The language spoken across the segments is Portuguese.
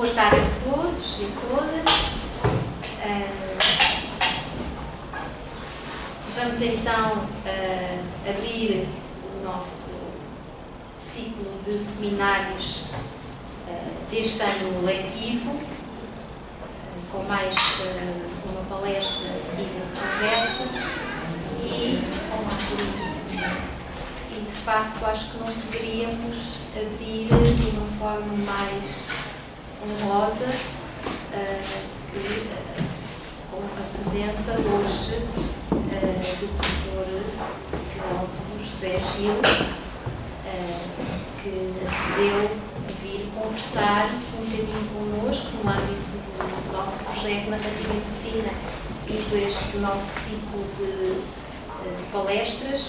boa tarde a todos e a todas. Vamos então abrir o nosso ciclo de seminários deste ano letivo, com mais uma palestra seguida de conversa e uma política. E de facto acho que não poderíamos abrir de uma forma mais honrosa com a presença hoje do professor filósofo José Gil, que acedeu a vir conversar um bocadinho connosco no âmbito do nosso projeto Narrativa e Medicina e deste nosso ciclo de palestras,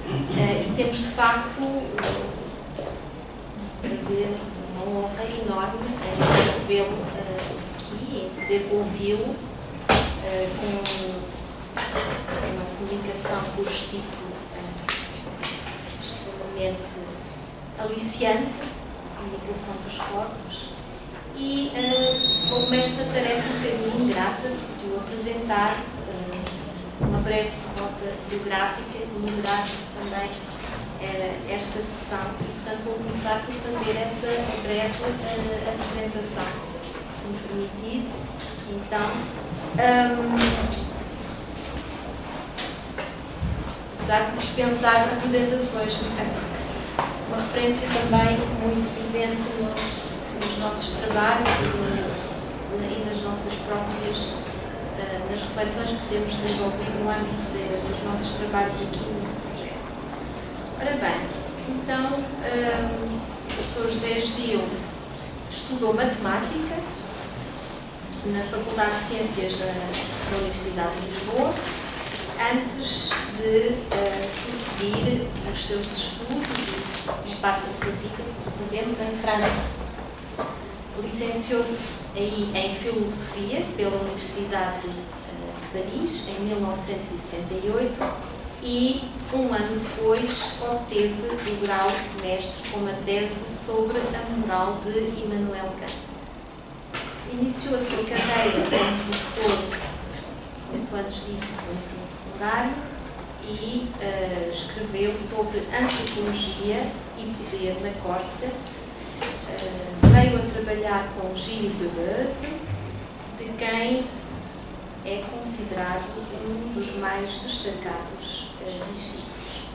e temos de facto prazer, uma honra enorme em recebê-lo aqui, em poder ouvi-lo com uma comunicação cujo tipo extremamente aliciante, a comunicação dos corpos, e como esta tarefa um bocadinho ingrata de o apresentar uma breve nota biográfica e moderar também esta sessão. E, portanto, vou começar por fazer essa breve apresentação, se me permitir. Então, apesar de dispensar apresentações, uma referência também muito presente nos nossos trabalhos e nas nossas próprias nas reflexões que temos desenvolvido no âmbito dos nossos trabalhos aqui no projeto. Ora bem, então, o professor José Gil estudou matemática na Faculdade de Ciências da Universidade de Lisboa, antes de prosseguir os seus estudos e uma parte da sua vida, como sabemos, em França. Licenciou-se aí em Filosofia pela Universidade de Paris, em 1968, e um ano depois obteve o grau de mestre com uma tese sobre a moral de Immanuel Kant. Iniciou a sua carreira como professor, muito antes disso, no ensino secundário, e escreveu sobre antropologia e poder na Córsega. Veio a trabalhar com Gilles Deleuze, de quem é considerado um dos mais destacados discípulos.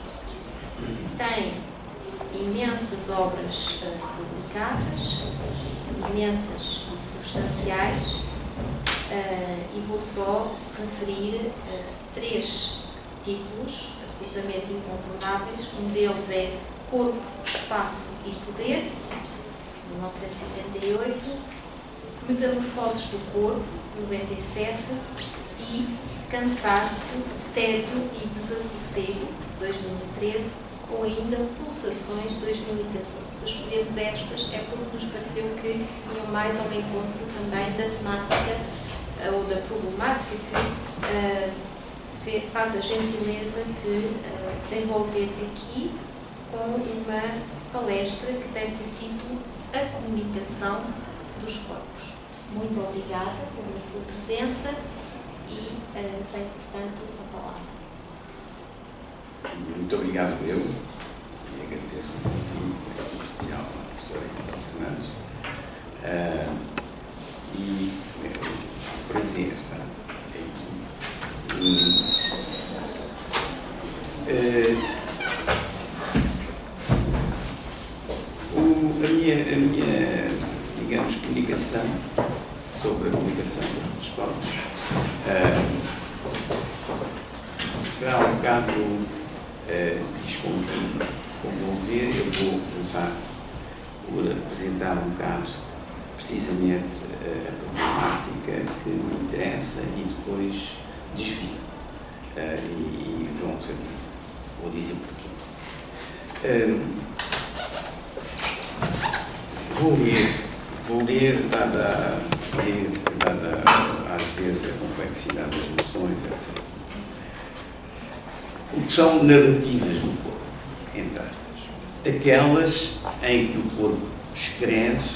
Tem imensas obras publicadas, imensas e substanciais, e vou só referir 3 títulos absolutamente incontornáveis. Um deles é Corpo, Espaço e Poder, 1978, Metamorfoses do Corpo, 97, e Cansaço, Tédio e Desassossego, 2013, ou ainda Pulsações, 2014. Se escolhemos estas é porque nos pareceu que iam mais ao encontro também da temática ou da problemática que faz a gentileza de desenvolver aqui com uma palestra que tem por título A Comunicação dos Corpos. Muito obrigada pela sua presença e tenho, portanto, a palavra. Muito obrigado eu, e agradeço muito, em especial à professora Fernandes, e o prazer estar aqui. A minha, digamos, comunicação sobre a comunicação dos corpos será um bocado descontínuo, como vão ver. Eu vou começar por apresentar um bocado precisamente a problemática que me interessa e depois desvio. E vou dizer porquê. Vou ler, dada às vezes a complexidade das noções, etc. O que são narrativas do corpo, entre aspas. Aquelas em que o corpo escreve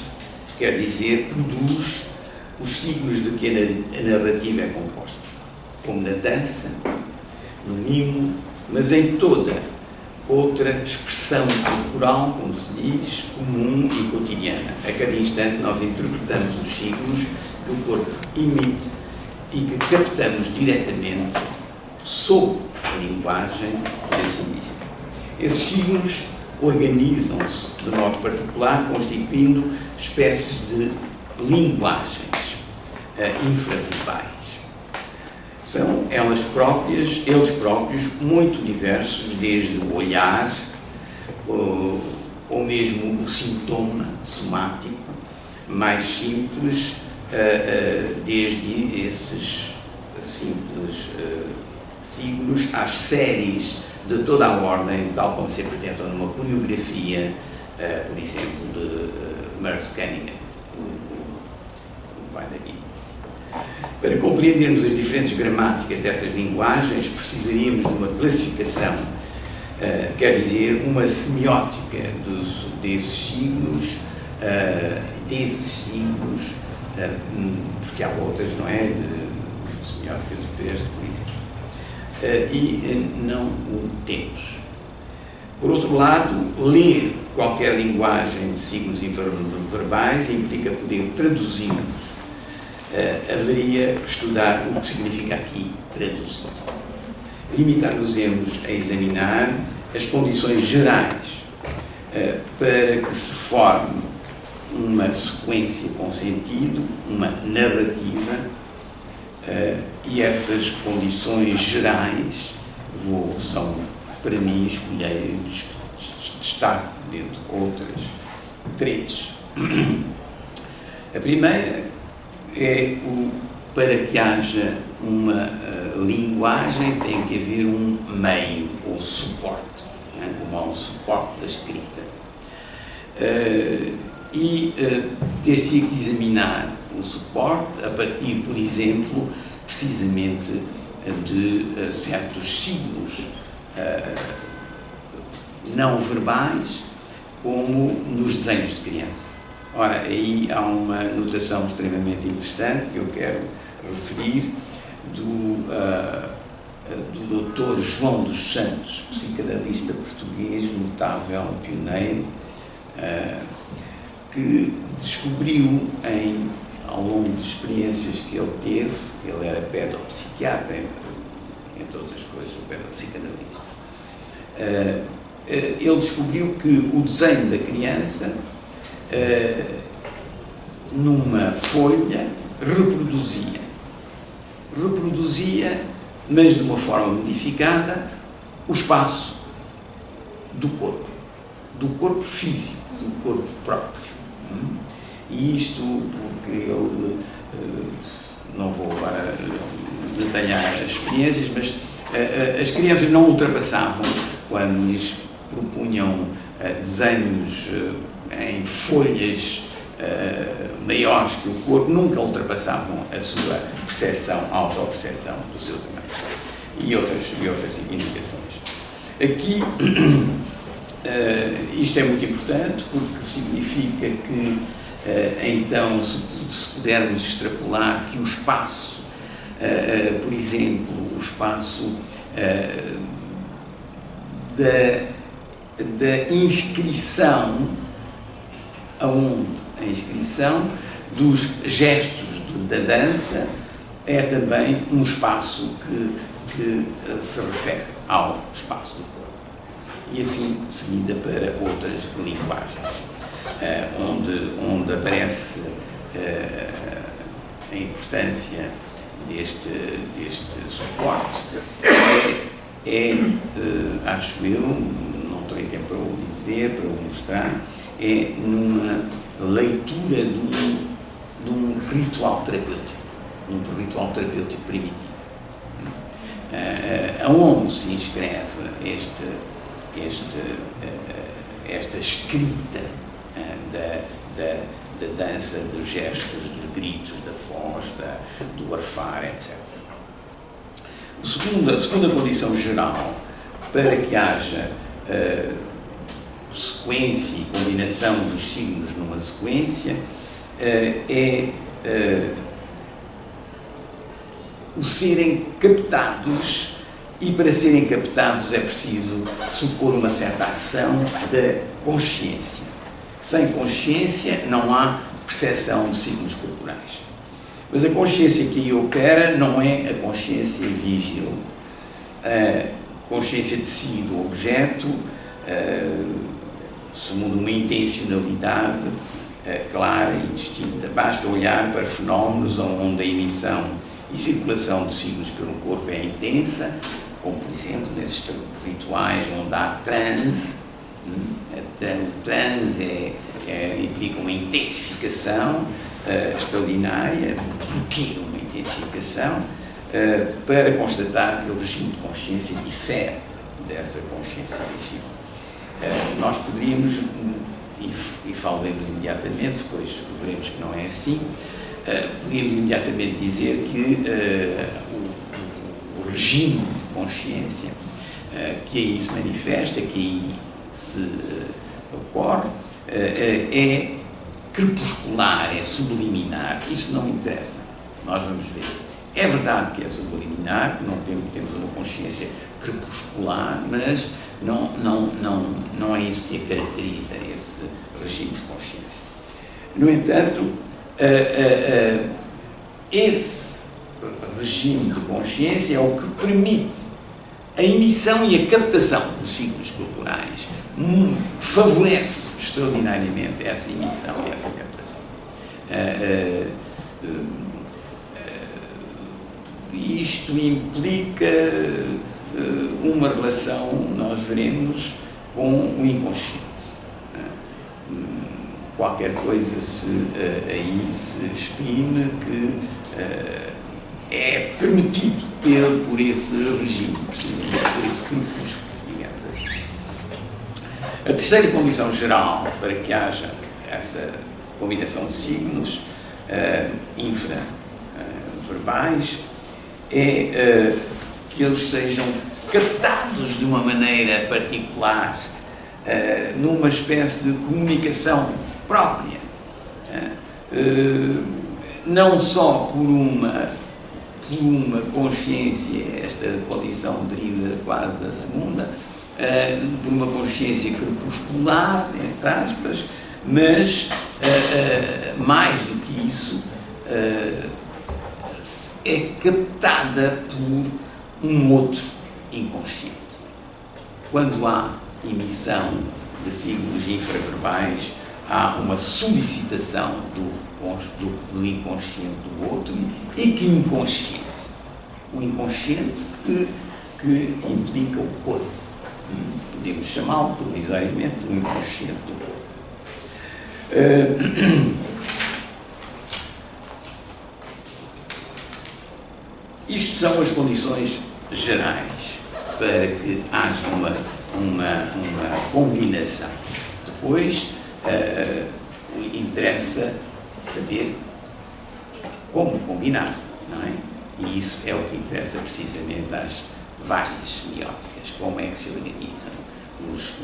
quer dizer, produz os signos de que a narrativa é composta, como na dança, no mimo, mas em toda outra expressão corporal, como se diz, comum e cotidiana. A cada instante nós interpretamos os signos que o corpo emite e que captamos diretamente sob a linguagem, por assim dizer. Esses signos organizam-se de modo particular, constituindo espécies de linguagens infraverbais. São eles próprios, muito diversos, desde o olhar, ou mesmo o sintoma somático, mais simples, desde esses simples signos às séries de toda a ordem, tal como se apresentam numa coreografia, por exemplo, de Merce Cunningham, o bailarino. Para compreendermos as diferentes gramáticas dessas linguagens, precisaríamos de uma classificação, quer dizer, uma semiótica desses signos, porque há outras, não é? De semióticas do verso, por exemplo. E não o temos. Por outro lado, ler qualquer linguagem de signos verbais implica poder traduzi-los. Haveria que estudar o que significa aqui traduzir. Limitar-nos-emos a examinar as condições gerais para que se forme uma sequência com sentido, uma narrativa, e essas condições gerais são, para mim, escolher, destaco dentro de outras, 3. A primeira é para que haja uma linguagem tem que haver um meio ou suporte, né? Como há um suporte da escrita. Ter-se que examinar o suporte a partir, por exemplo, precisamente de certos signos não verbais, como nos desenhos de criança. Ora, aí há uma notação extremamente interessante que eu quero referir do Dr. João dos Santos, psicanalista português, notável, pioneiro, que descobriu ao longo de experiências que ele teve, ele era pedopsiquiatra, entre outras coisas, o pedopsicanalista, ele descobriu que o desenho da criança, numa folha, reproduzia, mas de uma forma modificada, o espaço do corpo físico, do corpo próprio. E isto porque ele, não vou agora detalhar as experiências, mas as crianças não ultrapassavam, quando lhes propunham desenhos em folhas maiores que o corpo, nunca ultrapassavam a sua autoperceção do seu tamanho. E outras indicações. Aqui, isto é muito importante, porque significa que, então, se pudermos extrapolar que o espaço, por exemplo, o espaço da inscrição, aonde a inscrição dos gestos da dança é também um espaço que se refere ao espaço do corpo. E assim seguida para outras linguagens, onde aparece a importância deste suporte. Acho eu, não tenho tempo para o dizer, para o mostrar, é numa leitura de um ritual terapêutico primitivo, aonde se inscreve esta escrita da dança, dos gestos, dos gritos, da voz, do arfar, etc. A segunda condição geral para que haja sequência e combinação dos signos numa sequência o serem captados, e para serem captados é preciso supor uma certa ação da consciência. Sem consciência não há percepção de signos corporais. Mas a consciência que aí opera não é a consciência vigil. A consciência de si do objeto, segundo uma intencionalidade clara e distinta. Basta olhar para fenómenos onde a emissão e circulação de signos pelo corpo é intensa, como, por exemplo, nesses rituais onde há transe. O transe implica uma intensificação extraordinária. Porquê uma intensificação? Para constatar que o regime de consciência difere dessa consciência vigil. Nós poderíamos, e falaremos imediatamente, depois veremos que não é assim, poderíamos imediatamente dizer que o regime de consciência que aí se manifesta, que aí se ocorre, é crepuscular, é subliminar. Isso não interessa, nós vamos ver. É verdade que é subliminar, não temos uma consciência crepuscular, mas não é isso que a caracteriza, esse regime de consciência. No entanto, esse regime de consciência é o que permite a emissão e a captação de signos corporais, favorece extraordinariamente essa emissão e essa captação. Isto implica uma relação, nós veremos, com o inconsciente. Qualquer coisa aí se exprime que é permitido por esse regime, por esse crepúsculo, digamos assim. A terceira condição geral para que haja essa combinação de signos infraverbais é que eles sejam captados de uma maneira particular, numa espécie de comunicação própria, não só por uma consciência, esta condição deriva quase da segunda, por uma consciência crepuscular, entre aspas, mas mais do que isso, é captada por um outro inconsciente. Quando há emissão de signos infraverbais, há uma solicitação do inconsciente do outro. E que inconsciente? Um inconsciente que implica o corpo. Podemos chamá-lo provisoriamente do inconsciente do corpo. Isto são as condições gerais para que haja uma combinação. Depois, interessa saber como combinar, não é? E isso é o que interessa precisamente às várias semióticas, como é que se organizam os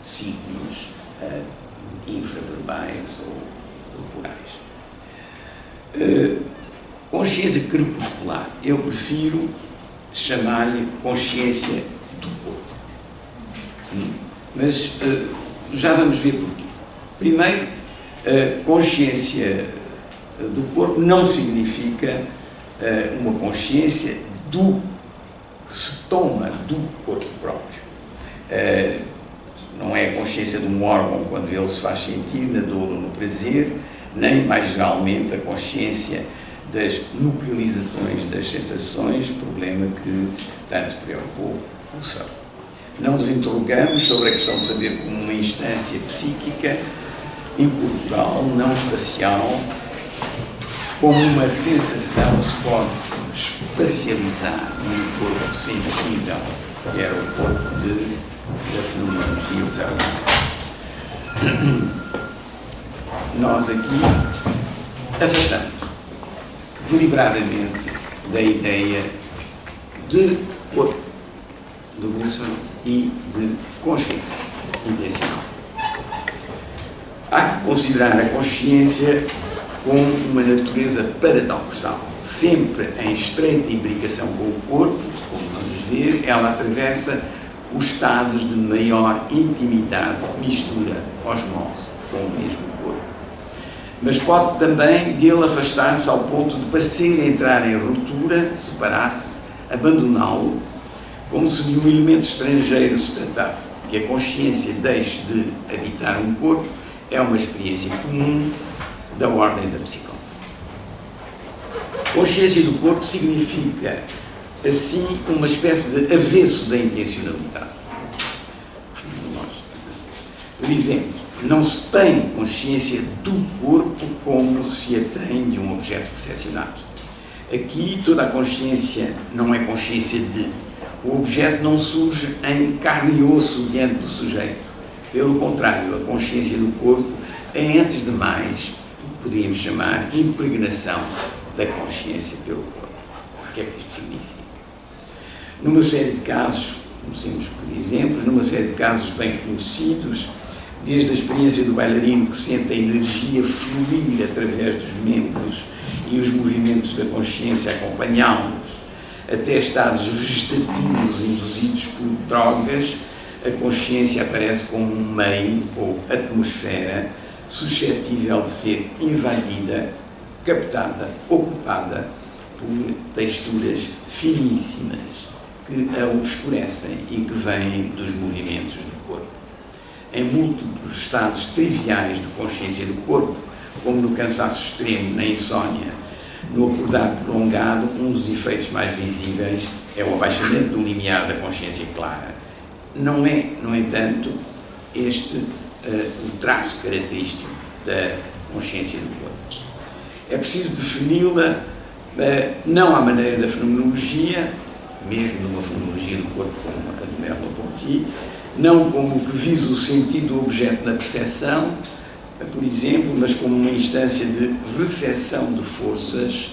signos infraverbais ou corporais. Consciência crepuscular, eu prefiro chamar-lhe consciência do corpo. Mas já vamos ver porquê. Primeiro, consciência do corpo não significa uma consciência que se toma do corpo próprio. Não é a consciência de um órgão quando ele se faz sentir na dor ou no prazer, nem mais geralmente a consciência das localizações das sensações, problema que tanto preocupou o Husserl. Não nos interrogamos sobre a questão de saber como uma instância psíquica, incorporal, não espacial, como uma sensação se pode espacializar num corpo sensível, que era o corpo da fenomenologia husserliana. Nós aqui afastamos deliberadamente da ideia de corpo de Husserl e de consciência intencional. Há que considerar a consciência com uma natureza paradoxal, sempre em estreita imbricação com o corpo, como vamos ver, ela atravessa os estados de maior intimidade, mistura, osmose com o mesmo corpo. Mas pode também dele afastar-se ao ponto de parecer entrar em ruptura, separar-se, abandoná-lo, como se de um elemento estrangeiro se tratasse, que a consciência deixe de habitar um corpo, é uma experiência comum da ordem da psicose. Consciência do corpo significa, assim, uma espécie de avesso da intencionalidade. Por exemplo, não se tem consciência do corpo como se a tem de um objeto percepcionado. Aqui toda a consciência não é consciência de. O objeto não surge em carne e osso diante do sujeito. Pelo contrário, a consciência do corpo é, antes de mais, o que poderíamos chamar de impregnação da consciência pelo corpo. O que é que isto significa? Numa série de casos, comecemos por exemplos, numa série de casos bem conhecidos, desde a experiência do bailarino que sente a energia fluir através dos membros e os movimentos da consciência acompanhá-los, até estados vegetativos induzidos por drogas, a consciência aparece como um meio ou atmosfera suscetível de ser invadida, captada, ocupada por texturas finíssimas que a obscurecem e que vêm dos movimentos do corpo. Em múltiplos estados triviais de consciência do corpo, como no cansaço extremo, na insónia, no acordar prolongado, um dos efeitos mais visíveis é o abaixamento do limiar da consciência clara. Não é, no entanto, este o traço característico da consciência do corpo. É preciso defini-la não à maneira da fenomenologia, mesmo numa fenomenologia do corpo como a de Merleau-Ponty, não como o que visa o sentido do objeto na percepção, por exemplo, mas como uma instância de recepção de forças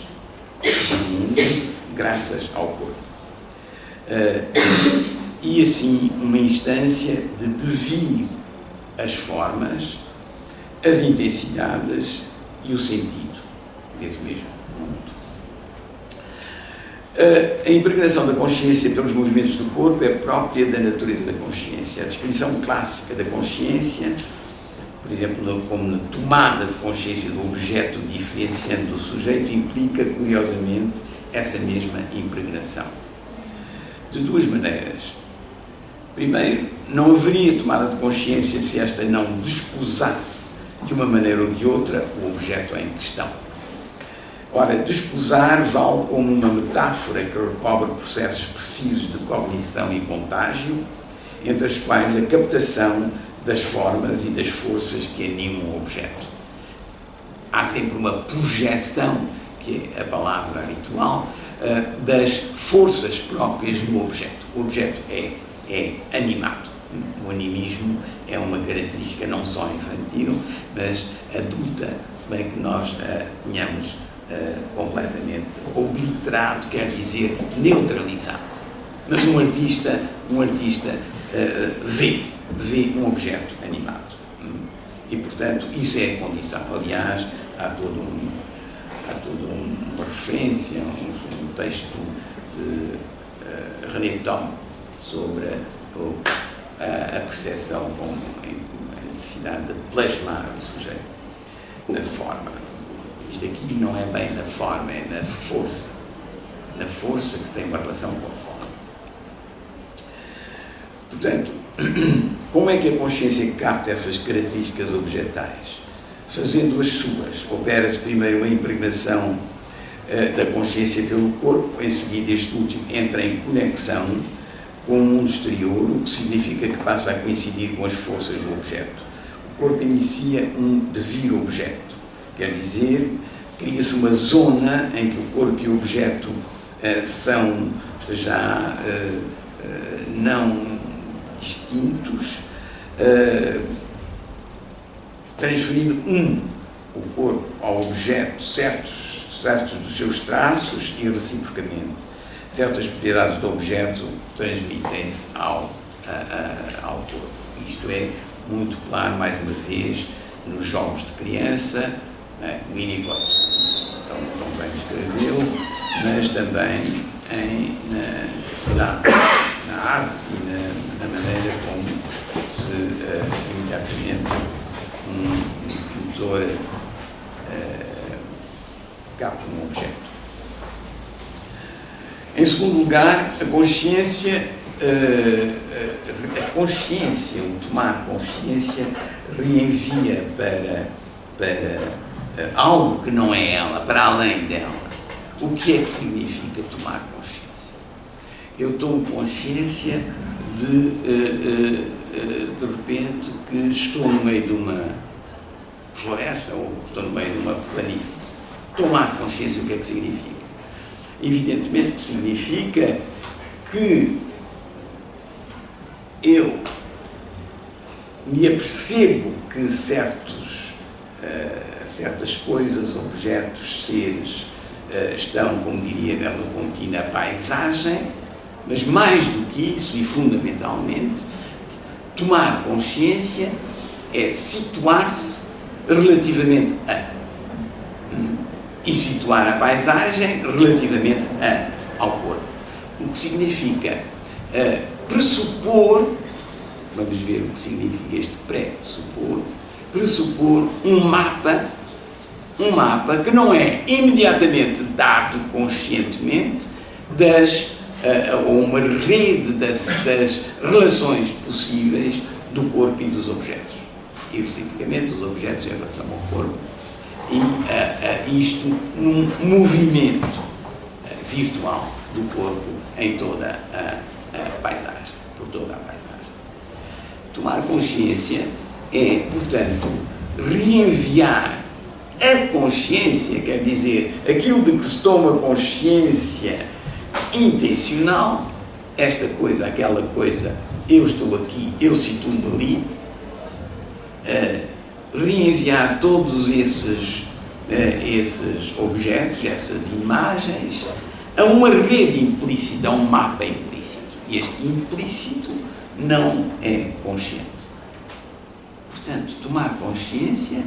do mundo graças ao corpo. E assim uma instância de devir as formas, as intensidades e o sentido desse mesmo mundo. A impregnação da consciência pelos movimentos do corpo é própria da natureza da consciência. A descrição clássica da consciência, por exemplo, como na tomada de consciência do objeto diferenciando do sujeito, implica, curiosamente, essa mesma impregnação. De duas maneiras. Primeiro, não haveria tomada de consciência se esta não desposasse de uma maneira ou de outra o objeto em questão. Ora, desposar vale como uma metáfora que recobre processos precisos de cognição e contágio, entre as quais a captação das formas e das forças que animam o objeto. Há sempre uma projeção, que é a palavra habitual, das forças próprias no objeto. O objeto é animado. O animismo é uma característica não só infantil, mas adulta, se bem que nós tenhamos completamente obliterado, quer dizer, neutralizado. Mas um artista vê um objeto animado. E, portanto, isso é a condição. Aliás, há toda uma referência, um texto de René Thom sobre a percepção como a necessidade de plasmar o sujeito na forma. Isto aqui não é bem na forma, é na força que tem uma relação com a forma. Portanto, como é que a consciência capta essas características objetais? Fazendo as suas. Opera-se primeiro a impregnação da consciência pelo corpo, em seguida este último entra em conexão com o mundo exterior, o que significa que passa a coincidir com as forças do objeto. O corpo inicia um devir objeto, quer dizer, cria-se uma zona em que o corpo e o objeto são já não distintos, transferindo o corpo ao objeto certos dos seus traços e reciprocamente certas propriedades do objeto transmitem-se ao corpo. Isto é muito claro, mais uma vez, nos jogos de criança, Winnicott, então bem escreveu, mas também na arte e na maneira como se imediatamente um pintor capta um objeto. Em segundo lugar, a consciência, o tomar consciência, reenvia para algo que não é ela, para além dela. O que é que significa tomar consciência? Eu tomo consciência de repente, que estou no meio de uma floresta ou estou no meio de uma planície. Tomar consciência, o que é que significa? Evidentemente que significa que eu me apercebo que certas coisas, objetos, seres estão, como diria Merleau-Ponty, na paisagem, mas mais do que isso e fundamentalmente, tomar consciência é situar-se relativamente a. E situar a paisagem relativamente ao corpo. O que significa pressupor, vamos ver o que significa este pressupor um mapa que não é imediatamente dado conscientemente ou uma rede das relações possíveis do corpo e dos objetos. E especificamente dos objetos em relação ao corpo. E isto num movimento virtual do corpo em toda a paisagem, por toda a paisagem. Tomar consciência é, portanto, reenviar a consciência, quer dizer, aquilo de que se toma consciência intencional, esta coisa, aquela coisa, eu estou aqui, eu situo-me ali, reenviar todos esses objetos, essas imagens, a uma rede implícita, a um mapa implícito. E este implícito não é consciente. Portanto, tomar consciência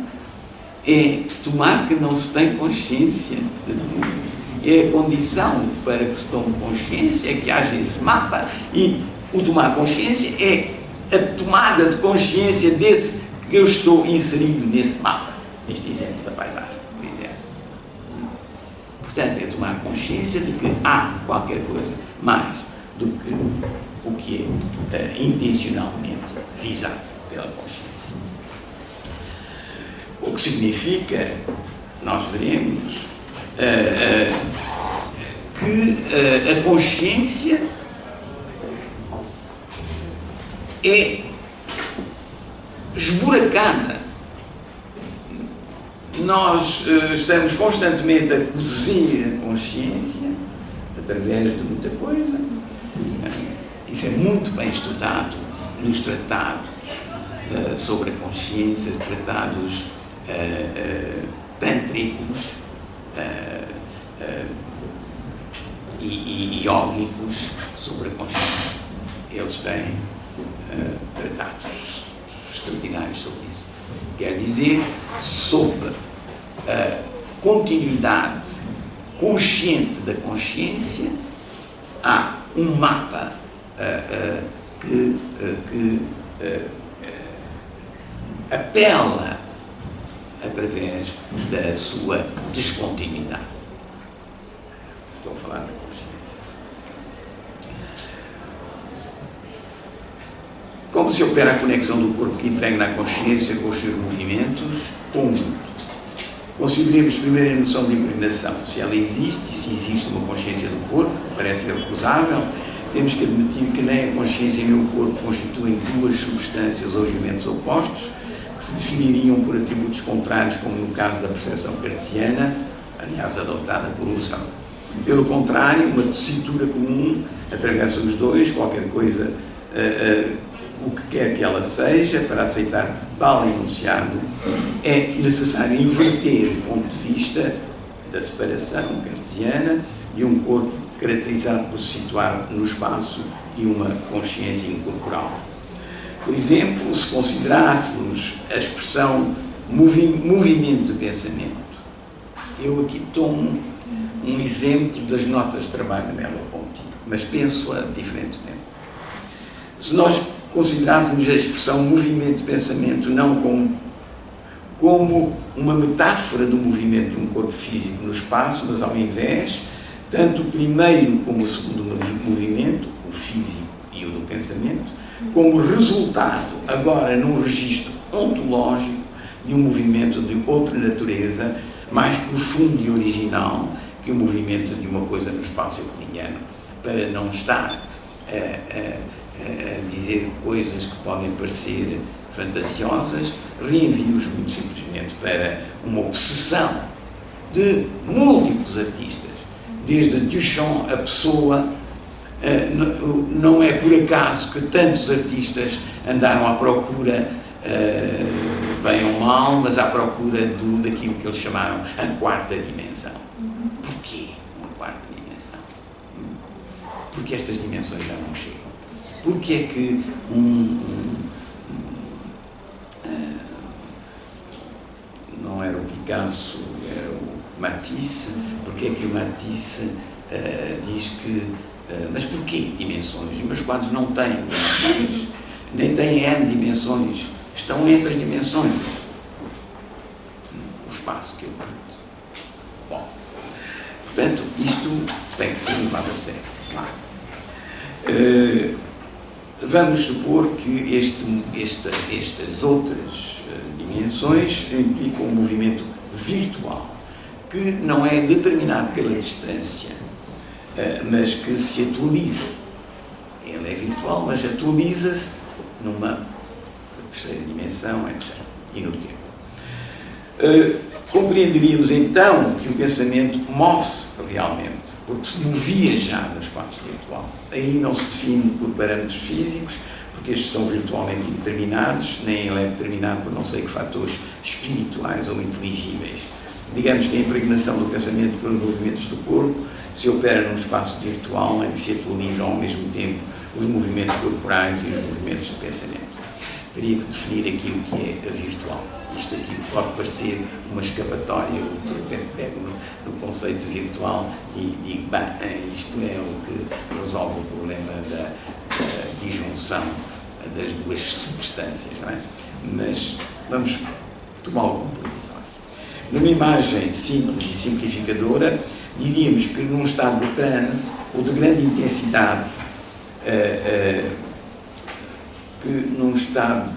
é tomar que não se tem consciência de tudo. É a condição para que se tome consciência, é que haja esse mapa, e o tomar consciência é a tomada de consciência desse que eu estou inserido nesse mapa, neste exemplo da paisagem, por exemplo. Portanto, é tomar consciência de que há qualquer coisa mais do que o que é intencionalmente visado pela consciência. O que significa, nós veremos, que a consciência é esburacada. Nós estamos constantemente a cozer a consciência através de muita coisa. Isso é muito bem estudado nos tratados sobre a consciência, tratados tântricos e yógicos sobre a consciência. Eles têm tratados extraordinários sobre isso. Quer dizer, sobre a continuidade consciente da consciência, há um mapa que apela através da sua descontinuidade. Estou a falar da consciência. Como se opera a conexão do corpo que impregna a consciência com os seus movimentos com o mundo? Consideremos primeiro a noção de impregnação. Se ela existe, se existe uma consciência do corpo, que parece irrecusável, temos que admitir que nem a consciência nem o corpo constituem duas substâncias ou elementos opostos, que se definiriam por atributos contrários, como no caso da percepção cartesiana, aliás adotada por Husserl. Pelo contrário, uma tessitura comum atravessa os dois, qualquer coisa, o que quer que ela seja, para aceitar tal enunciado, é necessário inverter o ponto de vista da separação cartesiana de um corpo caracterizado por se situar no espaço e uma consciência incorporal. Por exemplo, se considerássemos a expressão movimento de pensamento. Eu aqui tomo um exemplo das notas de trabalho da Merleau-Ponty, mas penso-a diferentemente. Se nós considerássemos a expressão movimento de pensamento não como uma metáfora do movimento de um corpo físico no espaço, mas ao invés, tanto o primeiro como o segundo movimento, o físico e o do pensamento, como resultado, agora num registro ontológico, de um movimento de outra natureza, mais profundo e original que o movimento de uma coisa no espaço euclidiano, para não estar a dizer coisas que podem parecer fantasiosas, reenvio-os muito simplesmente para uma obsessão de múltiplos artistas, desde Duchamp a Pessoa. Não é por acaso que tantos artistas andaram à procura, bem ou mal, mas à procura daquilo que eles chamaram a quarta dimensão. Porquê uma quarta dimensão? Porque estas dimensões já não chegam. Porque é que não era o Picasso, era o Matisse? Porque é que o Matisse diz que mas porquê dimensões? Os meus quadros não têm dimensões, nem têm N dimensões, estão entre as dimensões. O espaço que eu pinto. Bom, portanto, isto se bem que se levava a sério, claro. Vamos supor que estas outras dimensões implicam um movimento virtual, que não é determinado pela distância, mas que se atualiza. Ele é virtual, mas atualiza-se numa terceira dimensão, etc. E no tempo. Compreenderíamos então que o pensamento move-se realmente, porque se movia já no espaço virtual. Aí não se define por parâmetros físicos, porque estes são virtualmente indeterminados, nem ele é determinado por não sei que fatores espirituais ou inteligíveis. Digamos que a impregnação do pensamento pelos movimentos do corpo se opera num espaço virtual em que se atualizam ao mesmo tempo os movimentos corporais e os movimentos de pensamento. Teria que definir aqui o que é a virtual. Isto aqui pode parecer uma escapatória, eu de repente pego no conceito virtual e digo, bem, isto é o que resolve o problema da disjunção das duas substâncias, não é? Mas vamos tomá-lo como provisório. Numa imagem simples e simplificadora, diríamos que num estado de transe ou de grande intensidade, num estado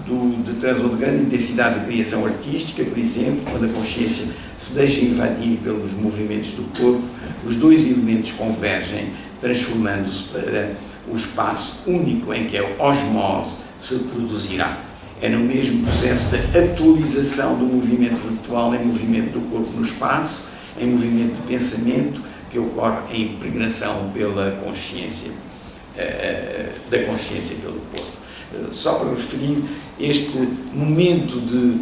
de transe ou de grande intensidade de criação artística, por exemplo, quando a consciência se deixa invadir pelos movimentos do corpo, os dois elementos convergem, transformando-se para o espaço único em que a osmose se produzirá. É no mesmo processo de atualização do movimento virtual em movimento do corpo no espaço, em movimento de pensamento, que ocorre a impregnação pela consciência, da consciência pelo corpo. Só para referir, este momento de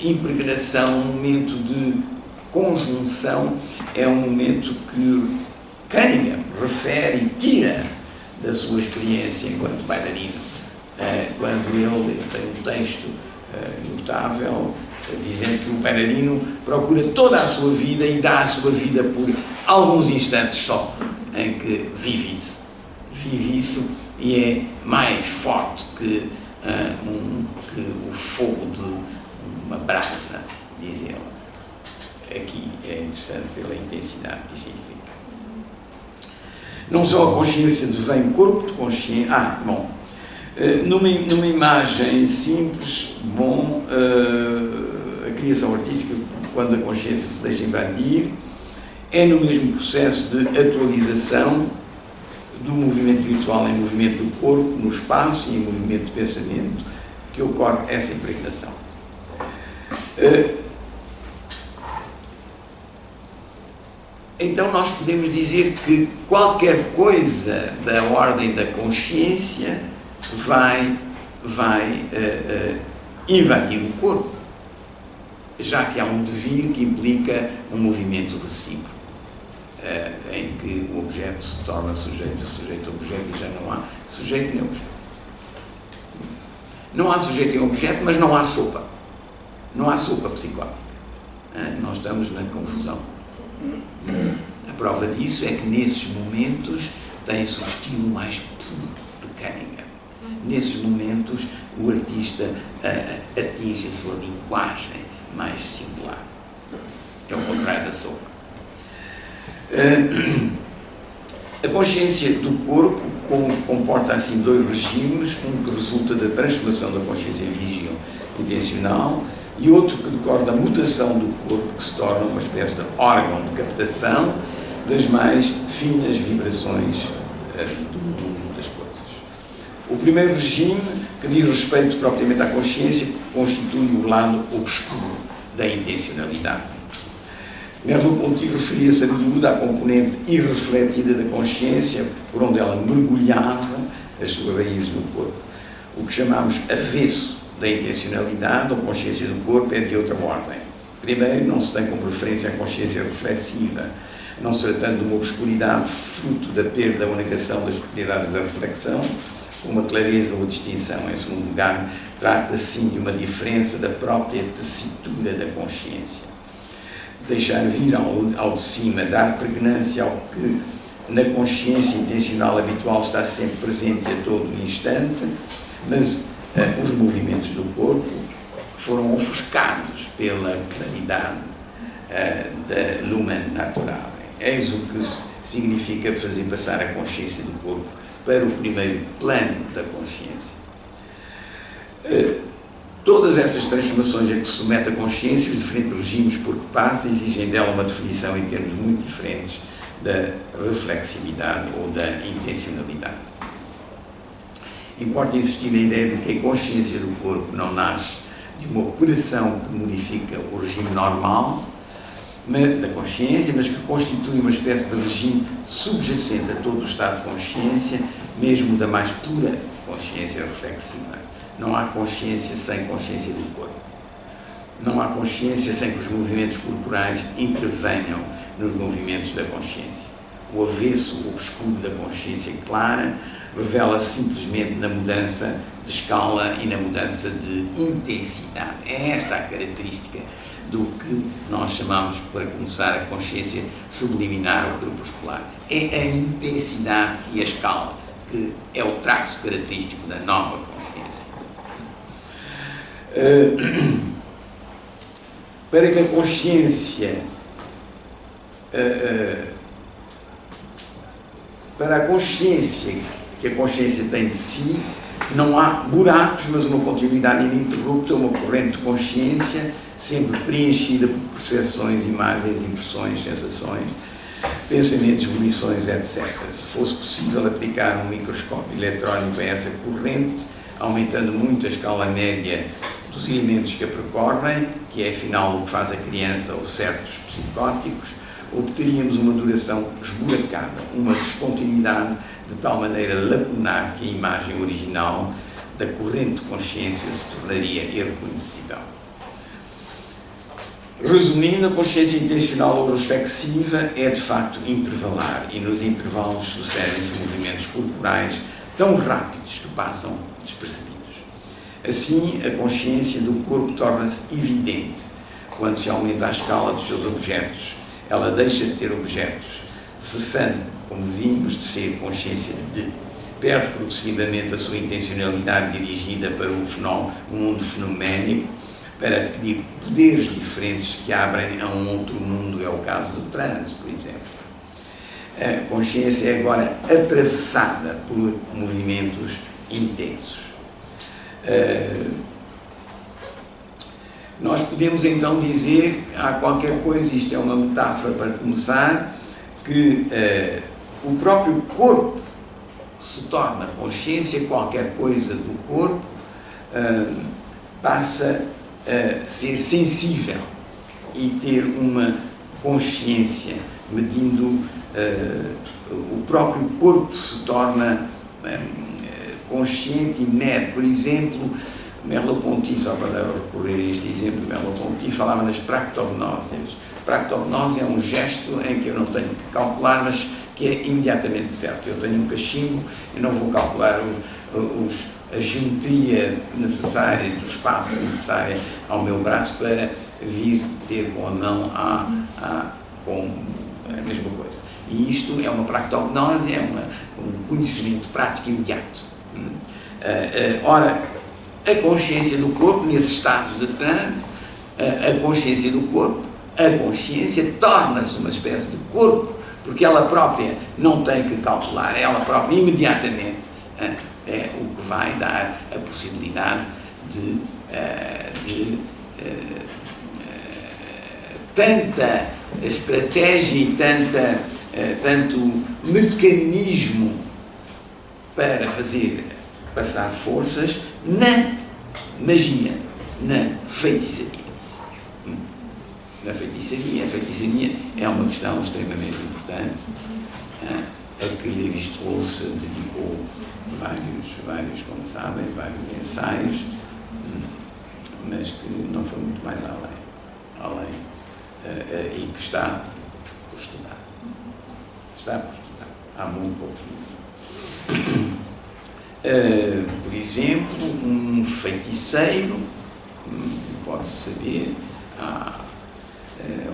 impregnação, um momento de conjunção, é um momento que Cunningham refere e tira da sua experiência enquanto bailarino, quando ele tem um texto notável dizendo que o bailarino procura toda a sua vida e dá a sua vida por alguns instantes só em que vive isso e é mais forte que o fogo de uma brasa, diz ele. Aqui é interessante pela intensidade que isso implica. Não só a consciência devém corpo de consciência. Numa imagem simples, a criação artística, quando a consciência se deixa invadir, é no mesmo processo de atualização do movimento virtual em movimento do corpo, no espaço e em movimento de pensamento, que ocorre essa impregnação. Então nós podemos dizer que qualquer coisa da ordem da consciência vai invadir o corpo, já que há um devir que implica um movimento recíproco, em que o objeto se torna sujeito, o sujeito objeto, e já não há sujeito nem objeto. Não há sujeito nem objeto, mas não há sopa. Não há sopa psicótica. Nós estamos na confusão. A prova disso é que nesses momentos tem-se o estilo mais puro de Cunningham. Nesses momentos o artista atinge a sua linguagem mais singular. É o contrário da sopa. A consciência do corpo comporta assim dois regimes, um que resulta da transformação da consciência vigil intencional e outro que decorre da mutação do corpo, que se torna uma espécie de órgão de captação das mais finas vibrações do mundo das coisas. O primeiro regime, que diz respeito propriamente à consciência, constitui o lado obscuro da intencionalidade. Merleau-Ponty referia-se a miúdo à componente irrefletida da consciência, por onde ela mergulhava as suas raízes no corpo. O que chamamos avesso da intencionalidade ou consciência do corpo é de outra ordem. Primeiro, não se tem como referência a consciência reflexiva, não se tratando de uma obscuridade fruto da perda ou negação das propriedades da reflexão, com uma clareza ou distinção. Em segundo lugar, trata-se sim de uma diferença da própria tessitura da consciência. Deixar vir ao de cima, dar pregnância ao que na consciência intencional habitual está sempre presente a todo o instante, mas os movimentos do corpo foram ofuscados pela claridade da lumen natural. Eis o que significa fazer passar a consciência do corpo para o primeiro plano da consciência. Todas estas transformações a que se submete a consciência, os diferentes regimes por que passa, exigem dela uma definição em termos muito diferentes da reflexividade ou da intencionalidade. Importa insistir na ideia de que a consciência do corpo não nasce de uma operação que modifica o regime normal da consciência, mas que constitui uma espécie de regime subjacente a todo o estado de consciência, mesmo da mais pura consciência reflexiva. Não há consciência sem consciência do corpo. Não há consciência sem que os movimentos corporais intervenham nos movimentos da consciência. O avesso obscuro da consciência clara revela simplesmente na mudança de escala e na mudança de intensidade. É esta a característica do que nós chamamos, para começar, a consciência subliminar ou crepuscular. É a intensidade e a escala que é o traço característico da nova consciência. Para que a consciência para a consciência que a consciência tem de si, não há buracos, mas uma continuidade ininterrupta, uma corrente de consciência sempre preenchida por percepções, imagens, impressões, sensações, pensamentos, volições, etc. Se fosse possível aplicar um microscópio eletrónico a essa corrente, aumentando muito a escala média dos elementos que a percorrem, que é afinal o que faz a criança ou certos psicóticos, obteríamos uma duração esburacada, uma descontinuidade de tal maneira lacunar que a imagem original da corrente de consciência se tornaria irreconhecível. Resumindo, a consciência intencional ou reflexiva é de facto intervalar, e nos intervalos sucedem-se movimentos corporais tão rápidos que passam despercebidos. Assim, a consciência do corpo torna-se evidente quando se aumenta a escala dos seus objetos. Ela deixa de ter objetos, cessando, como vimos, de ser consciência de. Perde progressivamente a sua intencionalidade dirigida para o mundo fenoménico, para adquirir poderes diferentes que abrem a um outro mundo. É o caso do transe, por exemplo. A consciência é agora atravessada por movimentos intensos. Nós podemos então dizer, há qualquer coisa, isto é uma metáfora para começar, que o próprio corpo se torna consciência, qualquer coisa do corpo passa a ser sensível e ter uma consciência, medindo o próprio corpo se torna consciente e mede. Por exemplo, Merleau-Ponty, só para recorrer a este exemplo, Merleau-Ponty falava nas practognósias. Practognósia é um gesto em que eu não tenho que calcular, mas que é imediatamente certo. Eu tenho um cachimbo, eu não vou calcular a geometria necessária, do espaço necessário ao meu braço para vir ter com a mão com a mesma coisa. E isto é uma practognose, é um conhecimento prático imediato. Ora, a consciência do corpo, nesse estado de transe, a consciência do corpo, a consciência torna-se uma espécie de corpo, porque ela própria não tem que calcular, ela própria imediatamente é o que vai dar a possibilidade de tanta estratégia e tanto mecanismo para fazer passar forças na magia, na feitiçaria. A feitiçaria é uma questão extremamente importante, a que Lévi-Strauss se dedicou vários, como sabem, vários ensaios, mas que não foi muito mais além e que está por estudar. Há muito poucos livros. Por exemplo, um feiticeiro, pode-se saber,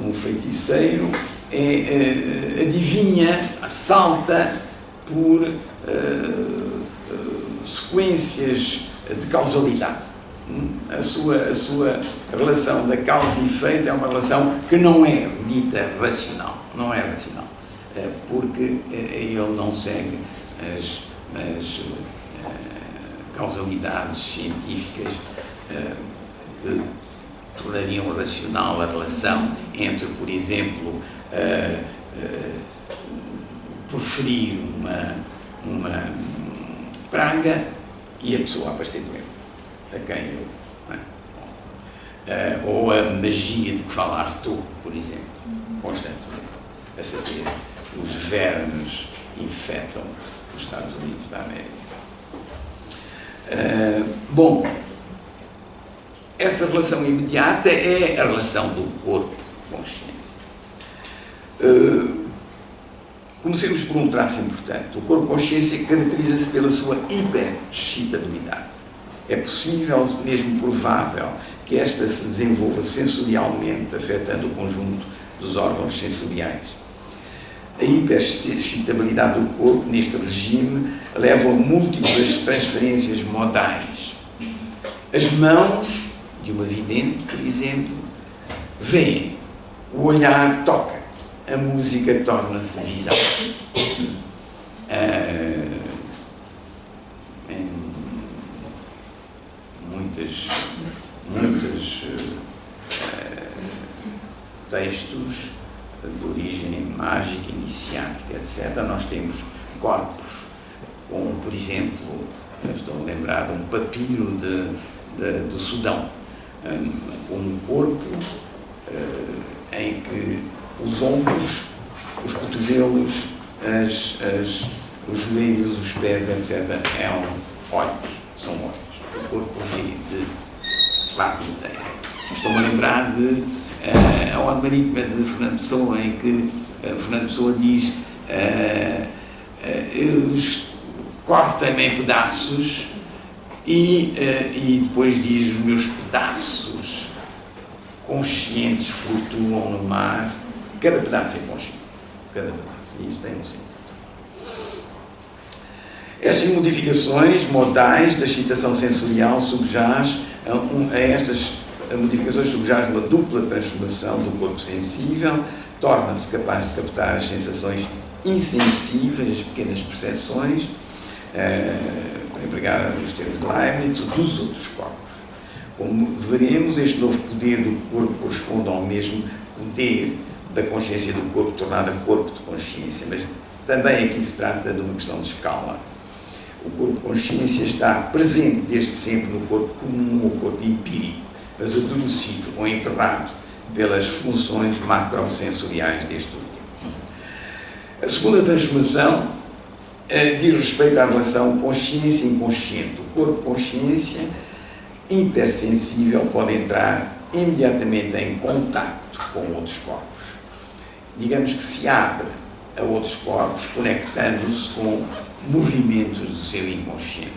um feiticeiro adivinha, salta por sequências de causalidade. A sua relação da causa e efeito é uma relação que não é dita racional, porque ele não segue as causalidades científicas que tornariam racional a relação entre, por exemplo, proferir uma praga e a pessoa aparecer doente, a quem eu, ou a magia de que fala Artaud, por exemplo, constantemente, a saber, os vermes infectam os Estados Unidos da América. Bom, essa relação imediata é a relação do corpo-consciência. Comecemos por um traço importante. O corpo-consciência caracteriza-se pela sua hiperexcitabilidade. É possível, mesmo provável, que esta se desenvolva sensorialmente, afetando o conjunto dos órgãos sensoriais. A hiperexcitabilidade do corpo, neste regime, leva a múltiplas transferências modais. As mãos de uma vidente, por exemplo, veem, o olhar toca, a música torna-se visão. Em muitos textos de origem mágica, iniciática, etc., nós temos corpos, como, por exemplo, estou a lembrar de um papiro do Sudão, um corpo em que os ombros, os cotovelos, os joelhos, os pés, etc., são olhos. O corpo vê de parte inteira. Estou-me a lembrar de a Ode Marítima de Fernando Pessoa, em que Fernando Pessoa diz corta-me em pedaços e depois diz os meus pedaços conscientes flutuam no mar. Cada pedaço é consciente, cada pedaço, e isso tem um sentido. Estas modificações modais da excitação sensorial a estas modificações subjaz uma dupla transformação do corpo sensível, torna-se capaz de captar as sensações insensíveis, as pequenas percepções, para empregar os termos de Leibniz, dos outros corpos. Como veremos, este novo poder do corpo corresponde ao mesmo poder da consciência do corpo, tornada corpo de consciência, mas também aqui se trata de uma questão de escala. O corpo-consciência está presente desde sempre no corpo comum ou corpo empírico, mas adormecido ou enterrado pelas funções macrosensoriais deste último. A segunda transformação diz respeito à relação consciência-inconsciente. O corpo-consciência hipersensível pode entrar imediatamente em contacto com outros corpos. Digamos que se abre a outros corpos, conectando-se com movimentos do seu inconsciente.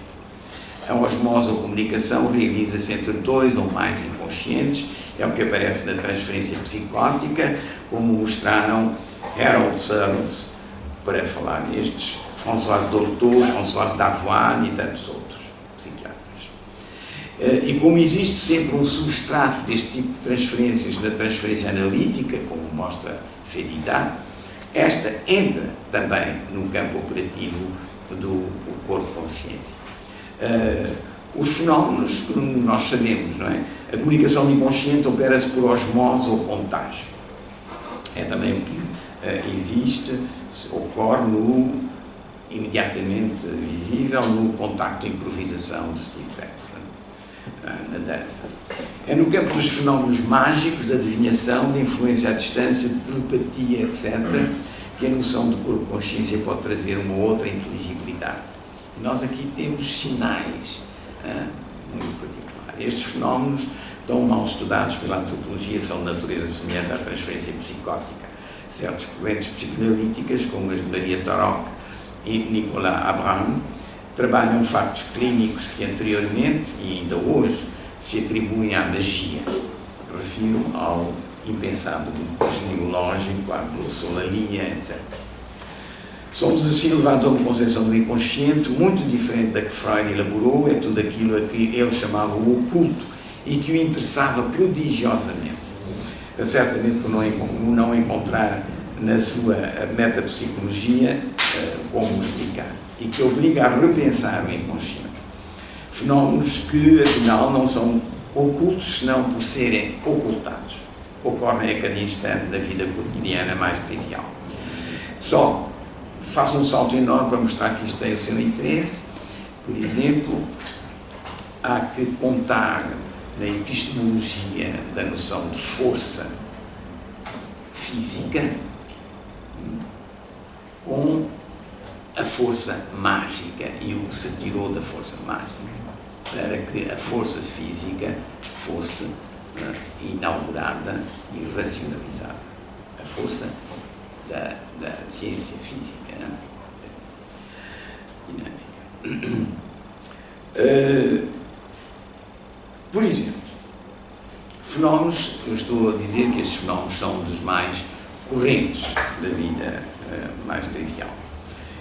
A osmose ou comunicação realiza-se entre dois ou mais inconscientes, é o que aparece na transferência psicótica, como mostraram Harold Searles, para falar nestes, François Dolto, François Davoine e tantos outros psiquiatras. E como existe sempre um substrato deste tipo de transferências na transferência analítica, como mostra Fedida, esta entra também no campo operativo do corpo-consciência. Os fenómenos que nós sabemos, não é? A comunicação inconsciente opera-se por osmose ou contágio. É também o que existe, ocorre no imediatamente visível no contacto de improvisação de Steve Baxter, na dança. É no campo dos fenómenos mágicos, da adivinhação, da influência à distância, de telepatia, etc., que a noção de corpo-consciência pode trazer uma outra inteligibilidade. E nós aqui temos sinais muito particulares. Estes fenómenos, tão mal estudados pela antropologia, são de natureza semelhante à transferência psicótica. Certas correntes psicanalíticas, como as de Maria Torok e Nicolas Abraham, trabalham factos clínicos que anteriormente e ainda hoje se atribuem à magia. Refiro ao impensado genealógico, à glossolalia, etc. Somos assim levados a uma concepção do inconsciente muito diferente da que Freud elaborou, é tudo aquilo a que ele chamava o oculto e que o interessava prodigiosamente. Certamente por não encontrar na sua metapsicologia como explicar, e que obriga a repensar o inconsciente. Fenómenos que, afinal, não são ocultos senão por serem ocultados. Ocorrem a cada instante da vida cotidiana mais trivial. Só faço um salto enorme para mostrar que isto tem o seu interesse. Por exemplo, há que contar na epistemologia da noção de força física com a força mágica e o que se tirou da força mágica para que a força física fosse inaugurada e racionalizada. A força da ciência física dinâmica. Por exemplo, fenómenos, eu estou a dizer que estes fenómenos são dos mais correntes da vida mais trivial.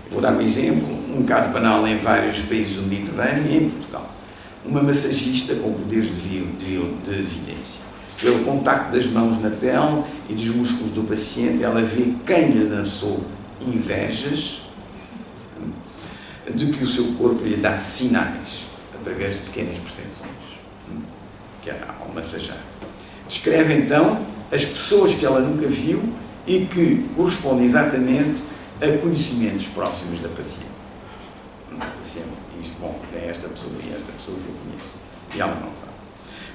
Eu vou dar um exemplo, um caso banal em vários países do Mediterrâneo e em Portugal. Uma massagista com poderes de evidência. Pelo contacto das mãos na pele e dos músculos do paciente, ela vê quem lhe lançou invejas de que o seu corpo lhe dá sinais através de pequenas percepções que ao massajar. Descreve então as pessoas que ela nunca viu e que correspondem exatamente a conhecimentos próximos da paciente. A paciente diz, bom, é esta pessoa e esta pessoa que eu conheço. E ela não sabe.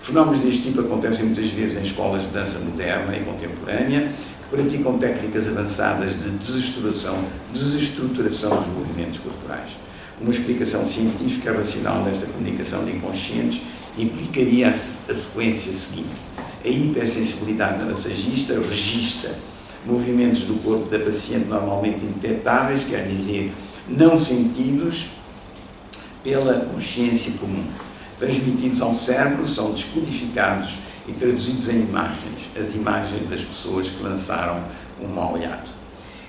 Fenómenos deste tipo acontecem muitas vezes em escolas de dança moderna e contemporânea que praticam técnicas avançadas de desestruturação dos movimentos corporais. Uma explicação científica racional desta comunicação de inconscientes implicaria a sequência seguinte. A hipersensibilidade da massagista registra movimentos do corpo da paciente normalmente indetectáveis, quer dizer, não sentidos pela consciência comum. Transmitidos ao cérebro, são descodificados e traduzidos em imagens, as imagens das pessoas que lançaram um mau olhado.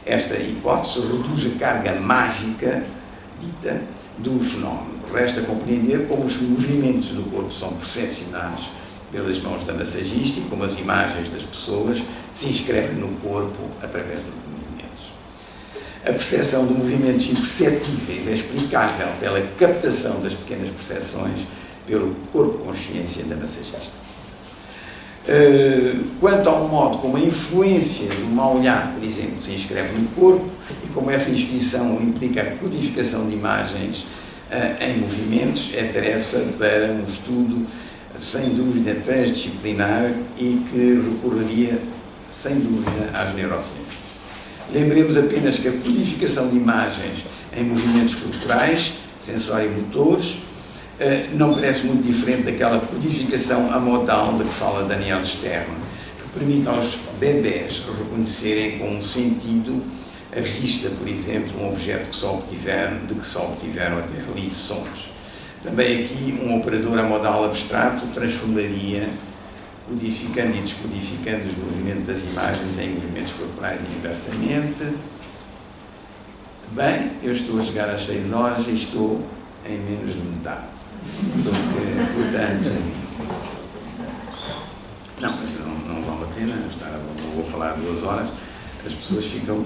Esta hipótese reduz a carga mágica dita do fenómeno. Resta compreender como os movimentos do corpo são percepcionados pelas mãos da massagista e como as imagens das pessoas se inscrevem no corpo através dos movimentos. A percepção de movimentos imperceptíveis é explicável pela captação das pequenas percepções pelo corpo-consciência da massagista. Quanto ao modo como a influência do mau olhar, por exemplo, se inscreve no corpo e como essa inscrição implica a codificação de imagens em movimentos, é tarefa para um estudo sem dúvida transdisciplinar e que recorreria sem dúvida às neurociências. Lembremos apenas que a codificação de imagens em movimentos corporais, sensório-motores, não parece muito diferente daquela codificação amodal de que fala Daniel Stern, que permite aos bebés reconhecerem com um sentido a vista, por exemplo, um objeto de que só obtiveram até ali sons. Também aqui um operador a modal abstrato transformaria, codificando e descodificando os movimentos das imagens em movimentos corporais e inversamente. Bem, eu estou a chegar às 6 horas e estou em menos de metade. Portanto, não, mas não vale a pena estar, não vou falar 2 horas, as pessoas ficam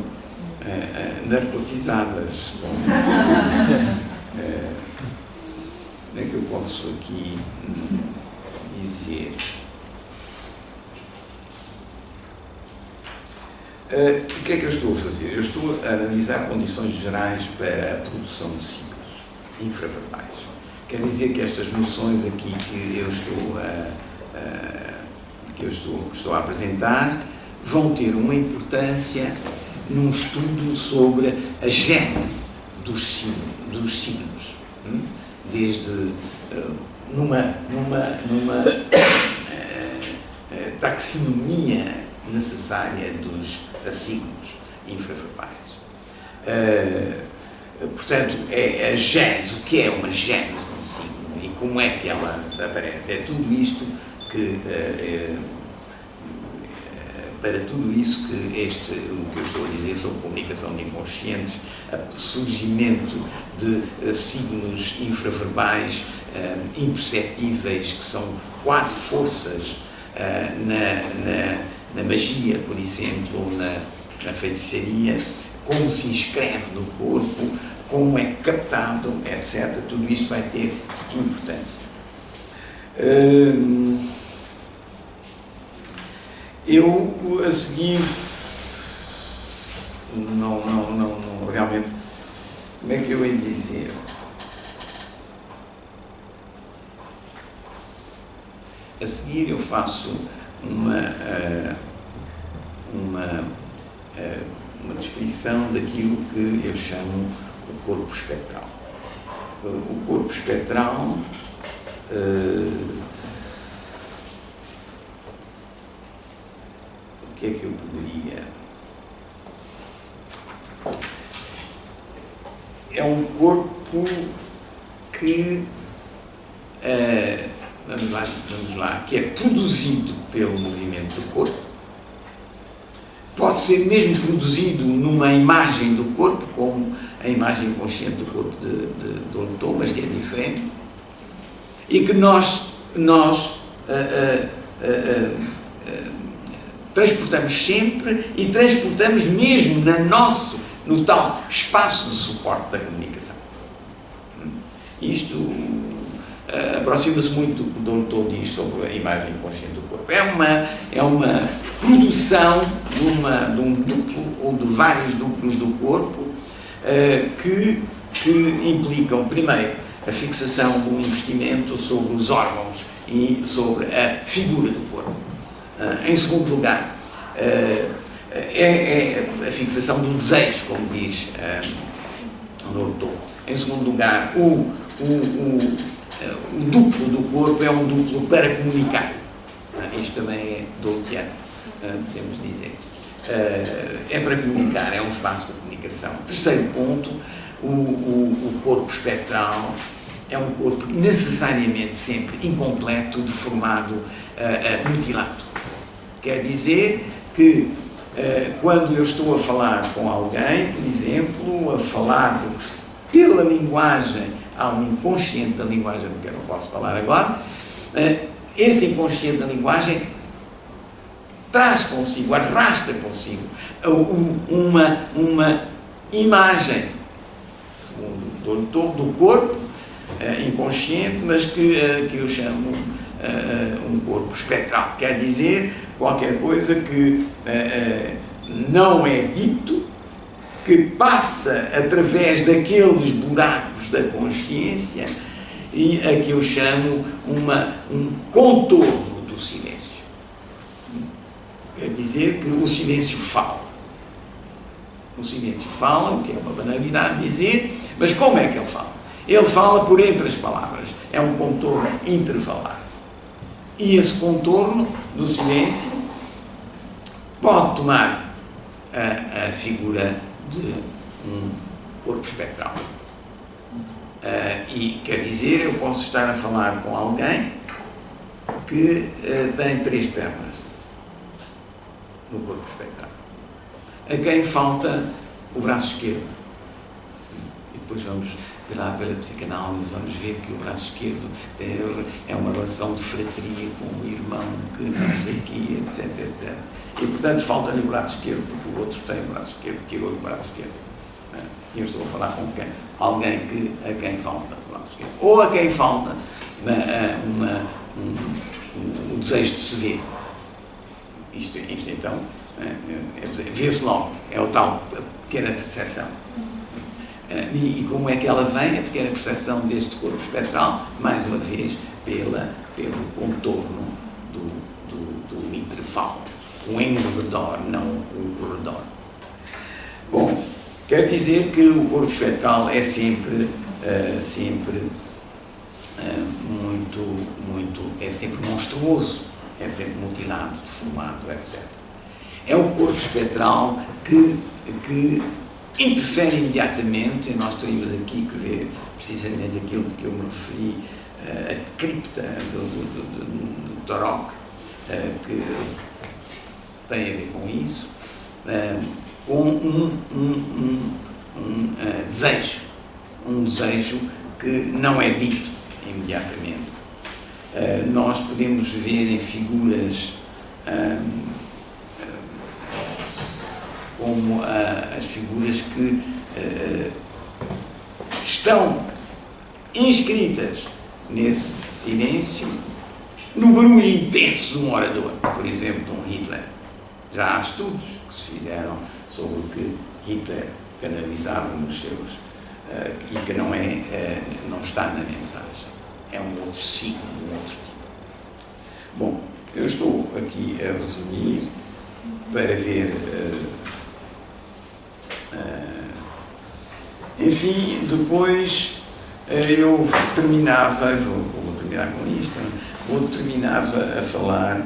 narcotizadas. Como é que eu posso aqui dizer? O que é que eu estou a fazer? Eu estou a analisar condições gerais para a produção de ciclos infraverbais. Quer dizer que estas noções aqui que eu estou a apresentar vão ter uma importância num estudo sobre a gênese dos signos, desde numa taxonomia necessária dos signos infraverbais. Portanto, é a gênese, o que é uma gênese de um signo e como é que ela aparece. É tudo isto que, para tudo isso que o que eu estou a dizer sobre comunicação de inconscientes, surgimento de signos infraverbais imperceptíveis, que são quase forças na magia, por exemplo, na feitiçaria, como se inscreve no corpo, como é captado, etc. Tudo isto vai ter importância. Eu, a seguir, não, realmente, como é que eu ia dizer? A seguir eu faço uma descrição daquilo que eu chamo o corpo espectral. O corpo espectral o que é que eu poderia... É um corpo que vamos lá, que é produzido pelo movimento do corpo, pode ser mesmo produzido numa imagem do corpo, como a imagem consciente do corpo de Dom Thomas, que é diferente, e que nós transportamos sempre e transportamos mesmo no tal espaço de suporte da comunicação. Isto aproxima-se muito do que o Dom Thomas diz sobre a imagem consciente do corpo. É uma produção de um duplo ou de vários duplos do corpo que implicam, primeiro, a fixação de um investimento sobre os órgãos e sobre a figura do corpo. Em segundo lugar, é a fixação do desejo, como diz o Dom Thomas. Em segundo lugar, o duplo do corpo é um duplo para comunicar. Isto também é Doltiano, podemos dizer. É para comunicar, é um espaço de comunicação. Terceiro ponto, o corpo espectral é um corpo necessariamente sempre incompleto, deformado, mutilado. Quer dizer que quando eu estou a falar com alguém, por exemplo, a falar pela linguagem, há um inconsciente da linguagem, porque eu não posso falar agora, esse inconsciente da linguagem traz consigo, arrasta consigo uma imagem, segundo do corpo inconsciente, mas que eu chamo um corpo espectral. Quer dizer, qualquer coisa que não é dito, que passa através daqueles buracos da consciência e a que eu chamo um contorno do silêncio. Quer dizer que o silêncio fala. O silêncio fala, o que é uma banalidade dizer, mas como é que ele fala? Ele fala por entre as palavras. É um contorno intervalar. E esse contorno do silêncio pode tomar a figura de um corpo espectral. E quer dizer, eu posso estar a falar com alguém que tem 3 pernas no corpo espectral, a quem falta o braço esquerdo. E depois vamos pela psicanálise, vamos ver que o braço esquerdo é uma relação de fratria com o irmão, que não sei o quê, etc, etc. E, portanto, falta-lhe o braço esquerdo, porque o outro tem o braço esquerdo, tirou-lhe o braço esquerdo. E eu estou a falar com quem? Alguém a quem falta o braço esquerdo. Ou a quem falta o desejo de se ver. Isto então, vê-se logo, é o tal pequena percepção. E como é que ela vem, a pequena percepção deste corpo espectral? Mais uma vez, pelo contorno do intervalo. O em redor, não o redor. Bom, quer dizer que o corpo espectral é sempre é sempre monstruoso, é sempre mutilado, deformado, etc. É o corpo espectral que interfere imediatamente, e nós teríamos aqui que ver precisamente aquilo de que eu me referi, a cripta do Torok, que tem a ver com isso, com um desejo que não é dito imediatamente. Nós podemos ver em figuras como as figuras que estão inscritas nesse silêncio, no barulho intenso de um orador, por exemplo, de um Hitler. Já há estudos que se fizeram sobre o que Hitler canalizava nos seus, e que não está na mensagem. É um outro signo, um outro tipo. Bom, eu estou aqui a resumir para ver... enfim, depois eu terminava, vou terminar com isto, terminava a falar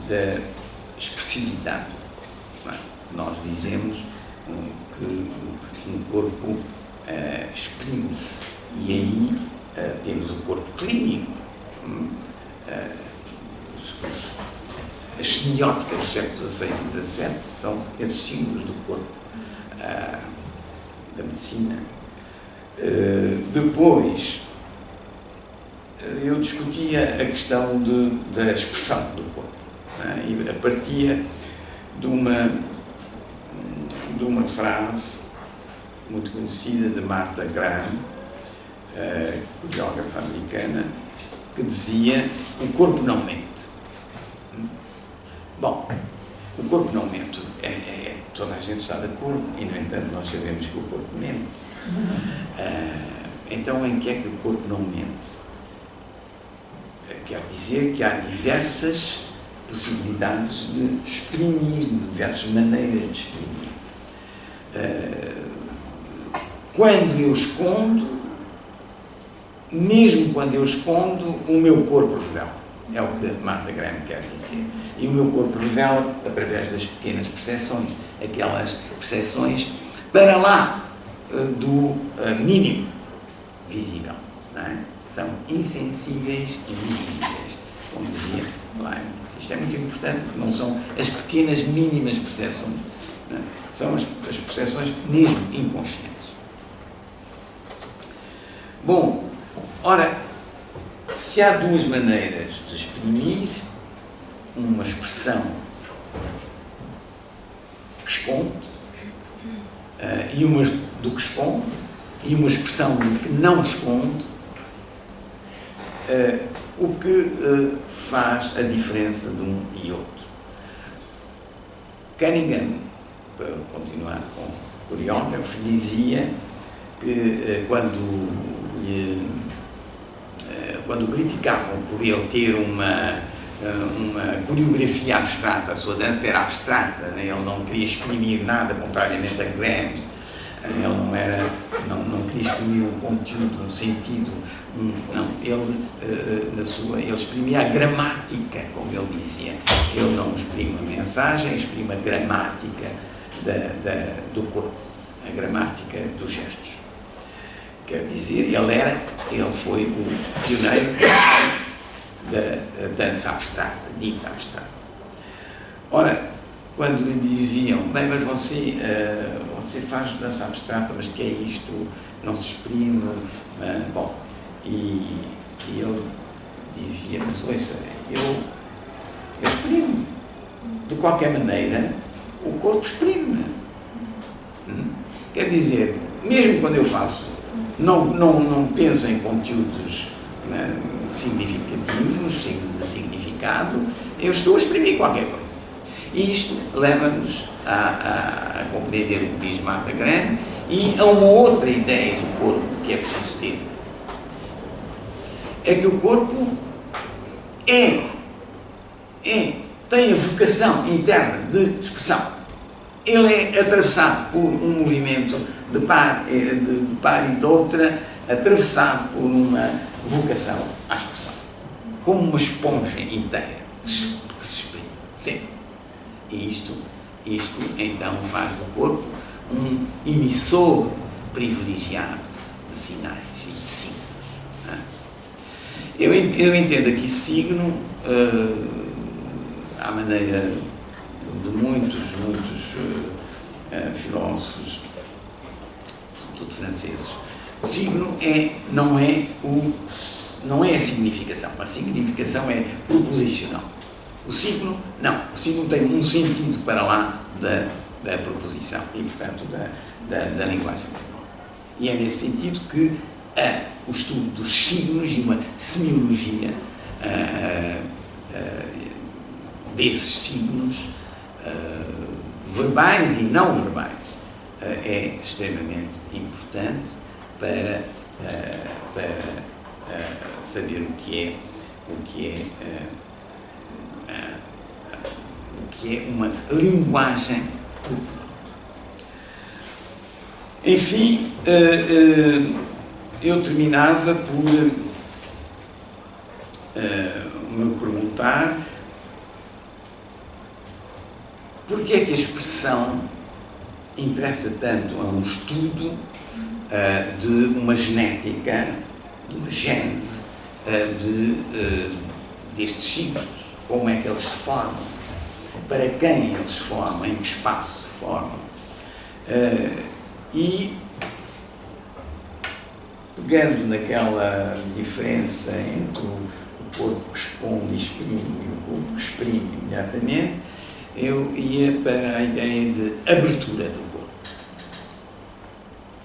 da expressividade. Nós dizemos que um corpo exprime-se, e aí temos o corpo clínico, as semióticas dos séculos XVI e XVII são esses símbolos do corpo da medicina. Depois eu discutia a questão da expressão do corpo, e a partir de uma frase muito conhecida de Martha Graham, coreógrafa americana, que dizia: o corpo não mente. Bom, o corpo não mente, toda a gente está de acordo, e no entanto nós sabemos que o corpo mente. Então, em que é que o corpo não mente? Quer dizer que há diversas possibilidades de exprimir, diversas maneiras de exprimir. Quando eu escondo, mesmo quando eu escondo, o meu corpo revela. É o que Martha Graham quer dizer. E o meu corpo revela através das pequenas percepções, aquelas percepções para lá do mínimo visível. Não é? São insensíveis e invisíveis. Como dizia Leibniz. Isto é muito importante, porque não são as pequenas, mínimas percepções. Não é? São as percepções mesmo inconscientes. Bom, ora, se há duas maneiras de exprimir uma expressão que esconde, e uma do que esconde, e uma expressão do que não esconde, o que faz a diferença de um e outro? Cunningham, para continuar com o coreógrafo, dizia que quando criticavam por ele ter uma coreografia abstrata, a sua dança era abstrata, ele não queria exprimir nada, contrariamente a Graham, ele não queria exprimir um conteúdo, um sentido, ele exprimia a gramática, como ele dizia. Ele não exprime a mensagem, exprime a gramática do corpo, a gramática dos gestos. Quer dizer, ele foi o pioneiro da dança abstrata, dita abstrata. Ora, quando lhe diziam, bem, mas você faz dança abstrata, mas que é isto? Não se exprime? Bom, e ele dizia, mas ouça, eu exprimo. De qualquer maneira, o corpo exprime. Quer dizer, mesmo quando eu faço, não penso em conteúdos significativos, de significado, eu estou a exprimir qualquer coisa. E isto leva-nos a compreender o que diz Martha Graham e a uma outra ideia do corpo que é preciso ter. É que o corpo tem a vocação interna de expressão. Ele é atravessado por um movimento de par e de outra, atravessado por uma vocação à expressão. Como uma esponja inteira que se exprime, sempre. E isto então faz do corpo um emissor privilegiado de sinais e de signos. Eu entendo aqui signo à maneira de muitos filósofos, sobretudo franceses. O signo não é a significação. A significação é proposicional. O signo, não. O signo tem um sentido para lá da proposição e, portanto, da linguagem. E é nesse sentido que o estudo dos signos e uma semiologia desses signos verbais e não verbais é extremamente importante para saber o que é uma linguagem corporal. Enfim, eu terminava por me perguntar porque é que a expressão interessa tanto a um estudo de uma genética, de uma gênese destes signos, como é que eles se formam, para quem eles se formam, em que espaço se formam. E, pegando naquela diferença entre o corpo que esconde e exprime e o corpo que exprime imediatamente, eu ia para a ideia de abertura do corpo.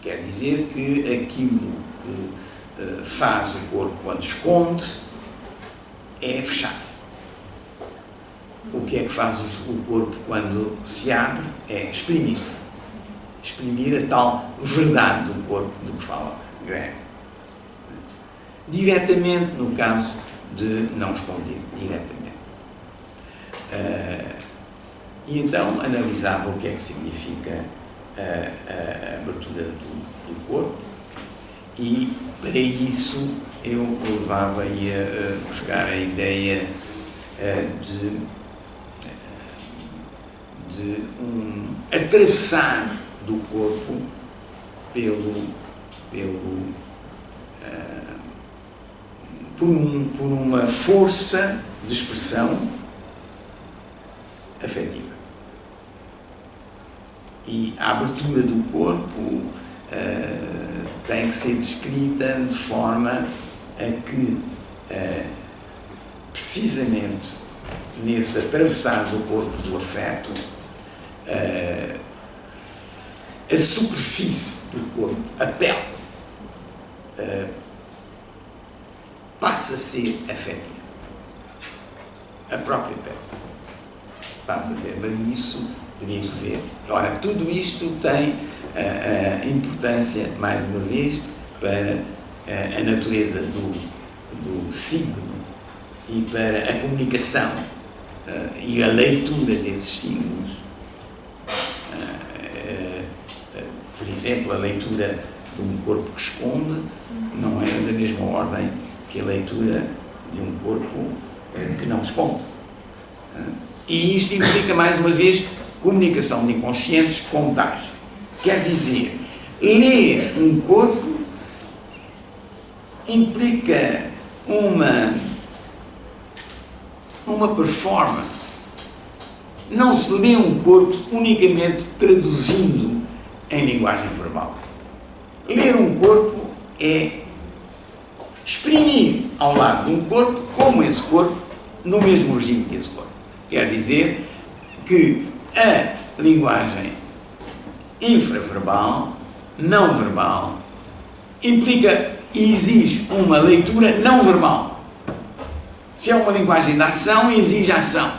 Quer dizer que aquilo que faz o corpo quando esconde é fechar-se. O que é que faz o corpo quando se abre é exprimir-se. Exprimir a tal verdade do corpo do que fala Graham. Diretamente, no caso de não esconder, diretamente. E então analisava o que é que significa a abertura do corpo e, para isso, eu levava e ia buscar a ideia de atravessar do corpo por uma força de expressão afetiva. E a abertura do corpo tem que ser descrita de forma a que, precisamente nesse atravessar do corpo do afeto, a superfície do corpo, a pele, passa a ser afetiva. A própria pele passa a ser. Mas isso teria que ver. Ora, tudo isto tem importância, mais uma vez, para a natureza do signo e para a comunicação e a leitura desses signos. Por exemplo, a leitura de um corpo que esconde não é da mesma ordem que a leitura de um corpo que não esconde. E isto implica, mais uma vez, comunicação de inconscientes, contagem. Quer dizer, ler um corpo implica uma performance. Não se lê um corpo unicamente traduzindo em linguagem verbal. Ler um corpo é exprimir ao lado de um corpo como esse corpo, no mesmo regime que esse corpo. Quer dizer que a linguagem infraverbal, não verbal, implica e exige uma leitura não verbal. Se é uma linguagem de ação, exige ação.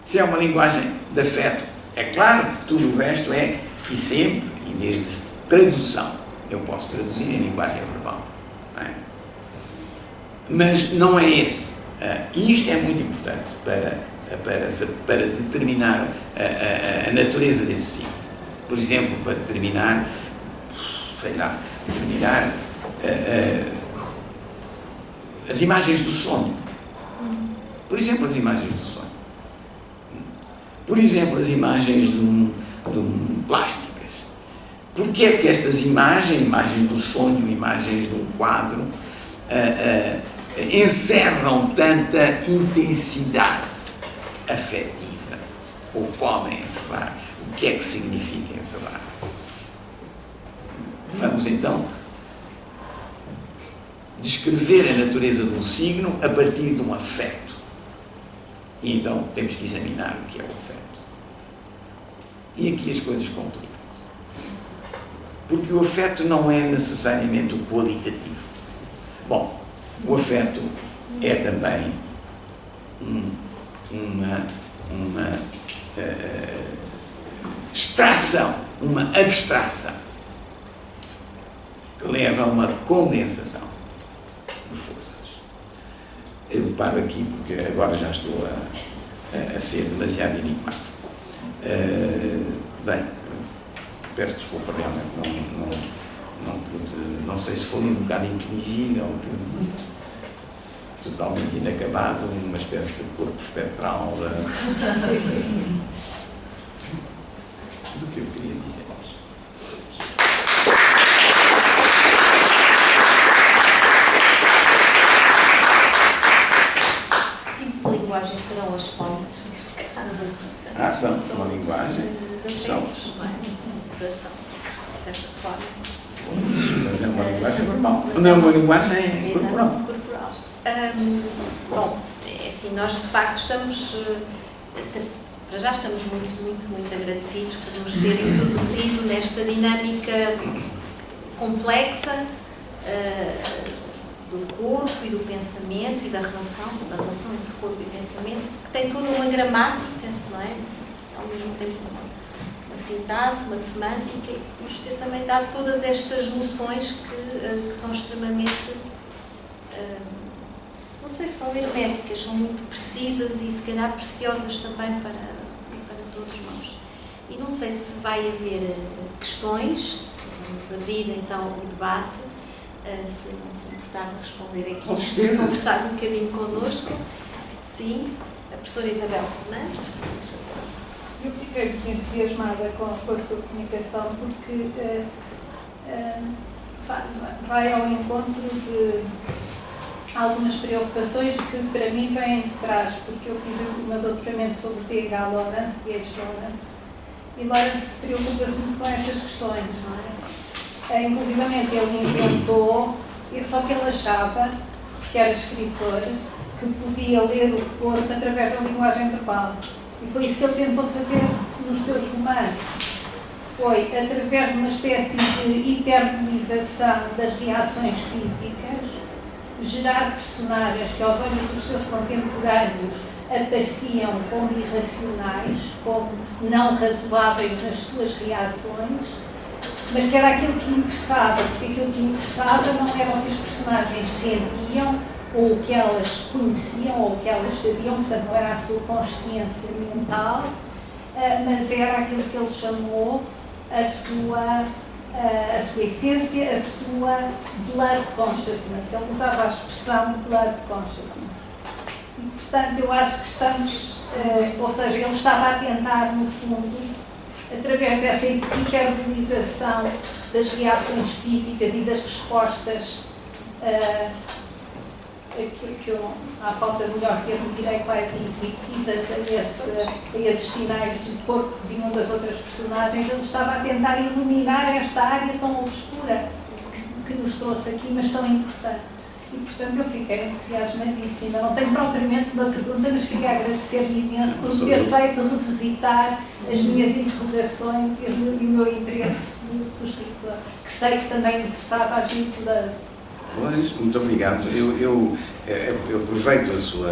Se é uma linguagem de afeto, é claro que tudo o resto é, e sempre, e desde tradução. Eu posso traduzir em linguagem verbal. Não é? Mas não é esse. E isto é muito importante para determinar a natureza desse signo. Por exemplo, para determinar, as imagens do sonho. Por exemplo, as imagens do sonho. Por exemplo, as imagens plásticas. Porque é que estas imagens do sonho, imagens de um quadro, encerram tanta intensidade afetiva? Ou podem encerrar? O que é que significa encerrar? Vamos então descrever a natureza de um signo a partir de um afeto. E então temos que examinar o que é o afeto. E aqui as coisas complicam-se. Porque o afeto não é necessariamente o qualitativo. Bom, o afeto é também uma extração, uma abstração, que leva a uma condensação de forças. Eu paro aqui porque agora já estou a ser demasiado enigmático. Bem, peço desculpa, realmente não sei se foi um bocado inteligível o que eu disse, totalmente inacabado, uma espécie de corpo espectral do que eu queria dizer. Que tipo de linguagem serão as fontes neste caso? São uma linguagem. São. Coração, de certa forma. Mas é uma linguagem verbal. Não é uma linguagem corporal. Bom, é assim, nós de facto estamos, para já estamos muito agradecidos por nos ter introduzido nesta dinâmica complexa do corpo e do pensamento e da relação entre corpo e pensamento, que tem toda uma gramática, não é? Ao mesmo tempo uma sintaxe, uma semântica, e nos ter também dado todas estas noções que são extremamente, não sei se são herméticas, são muito precisas e se calhar preciosas também para todos nós. E não sei se vai haver questões, vamos abrir então o debate, se não se importar de responder aqui, com certeza, conversar um bocadinho connosco. Sim, a professora Isabel Fernandes. Eu fiquei muito entusiasmada com a sua comunicação porque vai ao encontro de algumas preocupações que para mim vêm de trás, porque eu fiz o meu doutoramento sobre T.H. Lawrence, e Lawrence preocupa-se muito com estas questões, não é? Inclusivamente ele inventou, só que ele achava, porque era escritor, que podia ler o corpo através da linguagem verbal. E foi isso que ele tentou fazer nos seus romances. Foi, através de uma espécie de hiperbolização das reações físicas, gerar personagens que, aos olhos dos seus contemporâneos, apareciam como irracionais, como não razoáveis nas suas reações, mas que era aquilo que interessava, porque aquilo que interessava não era o que os personagens sentiam, ou o que elas conheciam, ou o que elas sabiam, portanto não era a sua consciência mental, mas era aquilo que ele chamou a sua essência, a sua blood consciousness. Ele usava a expressão blood consciousness. E, portanto, eu acho que estamos, ou seja, ele estava a tentar, no fundo, através dessa hiperbolização das reações físicas e das respostas que eu, à falta de melhor termo, direi quase intuitivas a esses sinais de corpo que vinham das outras personagens. Ele estava a tentar iluminar esta área tão obscura que nos trouxe aqui, mas tão importante. E, portanto, eu fiquei entusiasmadíssima. Não tenho propriamente uma pergunta, mas queria agradecer-lhe imenso por me ter feito revisitar as minhas interrogações e o meu interesse do escritor, que sei que também interessava a gente das. Pois, muito obrigado. Eu aproveito a sua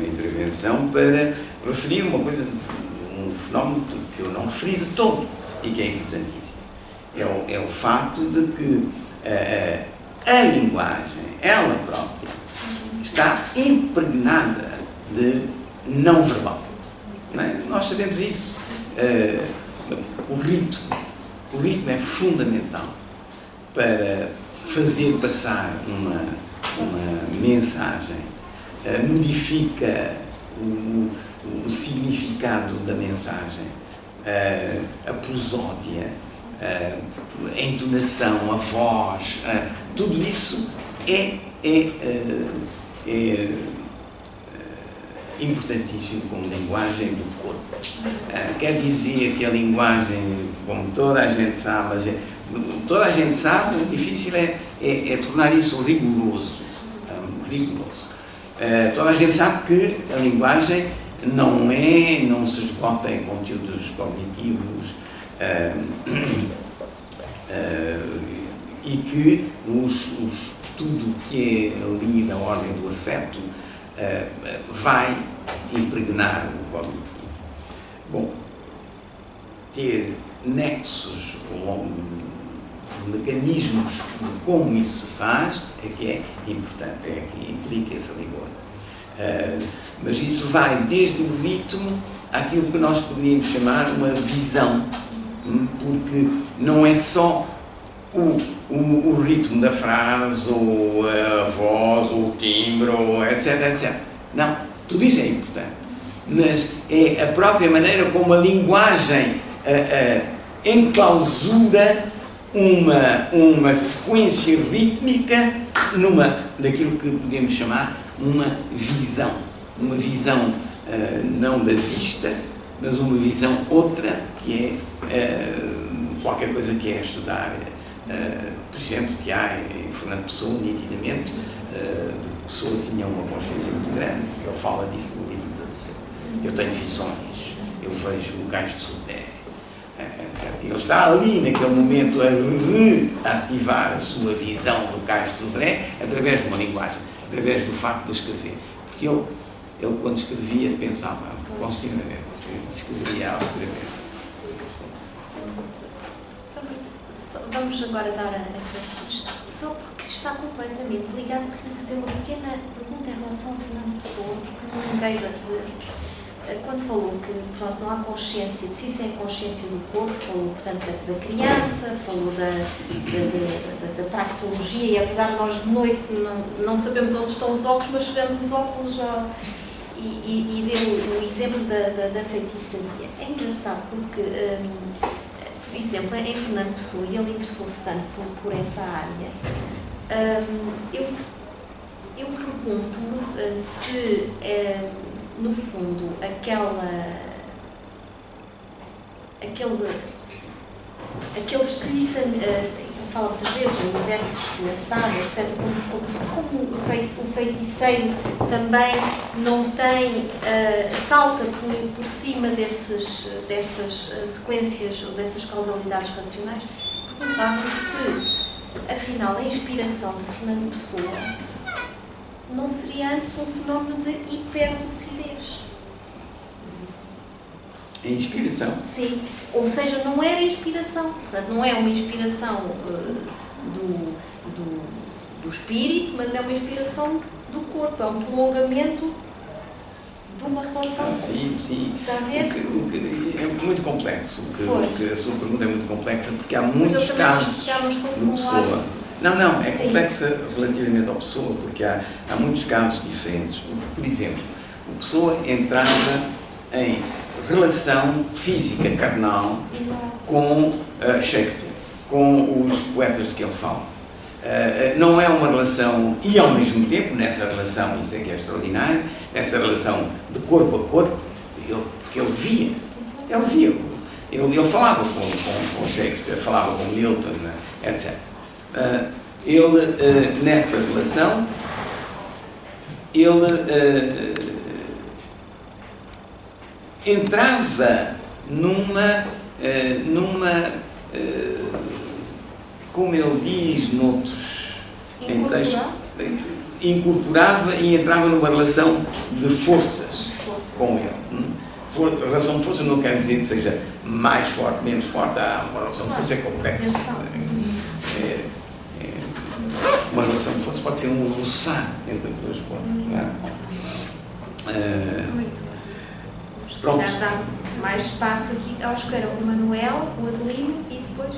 intervenção para referir uma coisa, um fenómeno que eu não referi de todo e que é importantíssimo. É o facto de que a linguagem, ela própria, está impregnada de não verbal. Não é? Nós sabemos isso. O ritmo é fundamental para fazer passar uma mensagem, modifica o significado da mensagem, a prosódia, a entonação, a voz, tudo isso é importantíssimo como linguagem do corpo. Quer dizer que a linguagem, como toda a gente sabe, mas toda a gente sabe, o difícil é tornar isso rigoroso. Toda a gente sabe que a linguagem não se esgota em conteúdos cognitivos e que tudo que é ali na ordem do afeto vai impregnar o cognitivo. Bom, ter nexos, mecanismos de como isso se faz é que é importante, é que implica esse rigor. Mas isso vai desde o ritmo àquilo que nós poderíamos chamar uma visão, porque não é só o ritmo da frase, ou a voz, ou o timbre, ou etc. Não, tudo isso é importante. Mas é a própria maneira como a linguagem enclausura uma sequência rítmica daquilo que podemos chamar uma visão não da vista, mas uma visão outra, que é qualquer coisa que é estudar. Por exemplo, que há em Fernando Pessoa, nitidamente, de Pessoa tinha uma consciência muito grande. Ele fala disso no livro Desassossego. Eu tenho visões, eu vejo o Cais de Sodré. Ele está ali, naquele momento, a reativar a sua visão do Cais de Sodré através de uma linguagem, através do facto de escrever. Porque ele quando escrevia, pensava continuamente, escrevia ao escrever. Vamos agora dar só porque está completamente ligado, eu queria fazer uma pequena pergunta em relação a Fernando Pessoa, porque me lembrei quando falou que pronto, não há consciência, de si sem a consciência do corpo, falou portanto da criança, falou da practologia, e é verdade, nós de noite não sabemos onde estão os óculos, mas chegamos os óculos e deu o exemplo da feitiçaria. É engraçado porque por exemplo, em Fernando Pessoa, e ele interessou-se tanto por essa área, eu pergunto-me se, no fundo, aquele estilhaçamento, fala muitas vezes, o universo estilhaçado, etc., como o feiticeiro também não tem, salta por cima dessas sequências ou dessas causalidades racionais, perguntava-me se, afinal, a inspiração de Fernando Pessoa não seria antes um fenómeno de hiperlucidez. A inspiração? Sim, ou seja, não era inspiração, portanto, não é uma inspiração do espírito, mas é uma inspiração do corpo, é um prolongamento de uma relação. Sim. Está a ver? É muito complexo, a sua pergunta é muito complexa, porque há muitos casos de Pessoa. Não, é complexa relativamente ao Pessoa, porque há muitos casos diferentes. Por exemplo, o Pessoa entrava em relação física, carnal, com Shakespeare, com os poetas de que ele fala. Não é uma relação, e ao mesmo tempo, nessa relação, isso é que é extraordinário, nessa relação de corpo a corpo, porque ele via, ele falava com Shakespeare, falava com Milton, etc. Ele, nessa relação, ele entrava numa como ele diz noutros textos, incorporava e entrava numa relação de forças com ele. Relação de força não quer dizer que seja mais forte, menos forte. Uma relação de força é complexa. Uma relação de força pode ser um roçar entre as duas forças. Não é? Pronto. Dá mais espaço aqui aos que eram o Manuel, o Adelino e depois...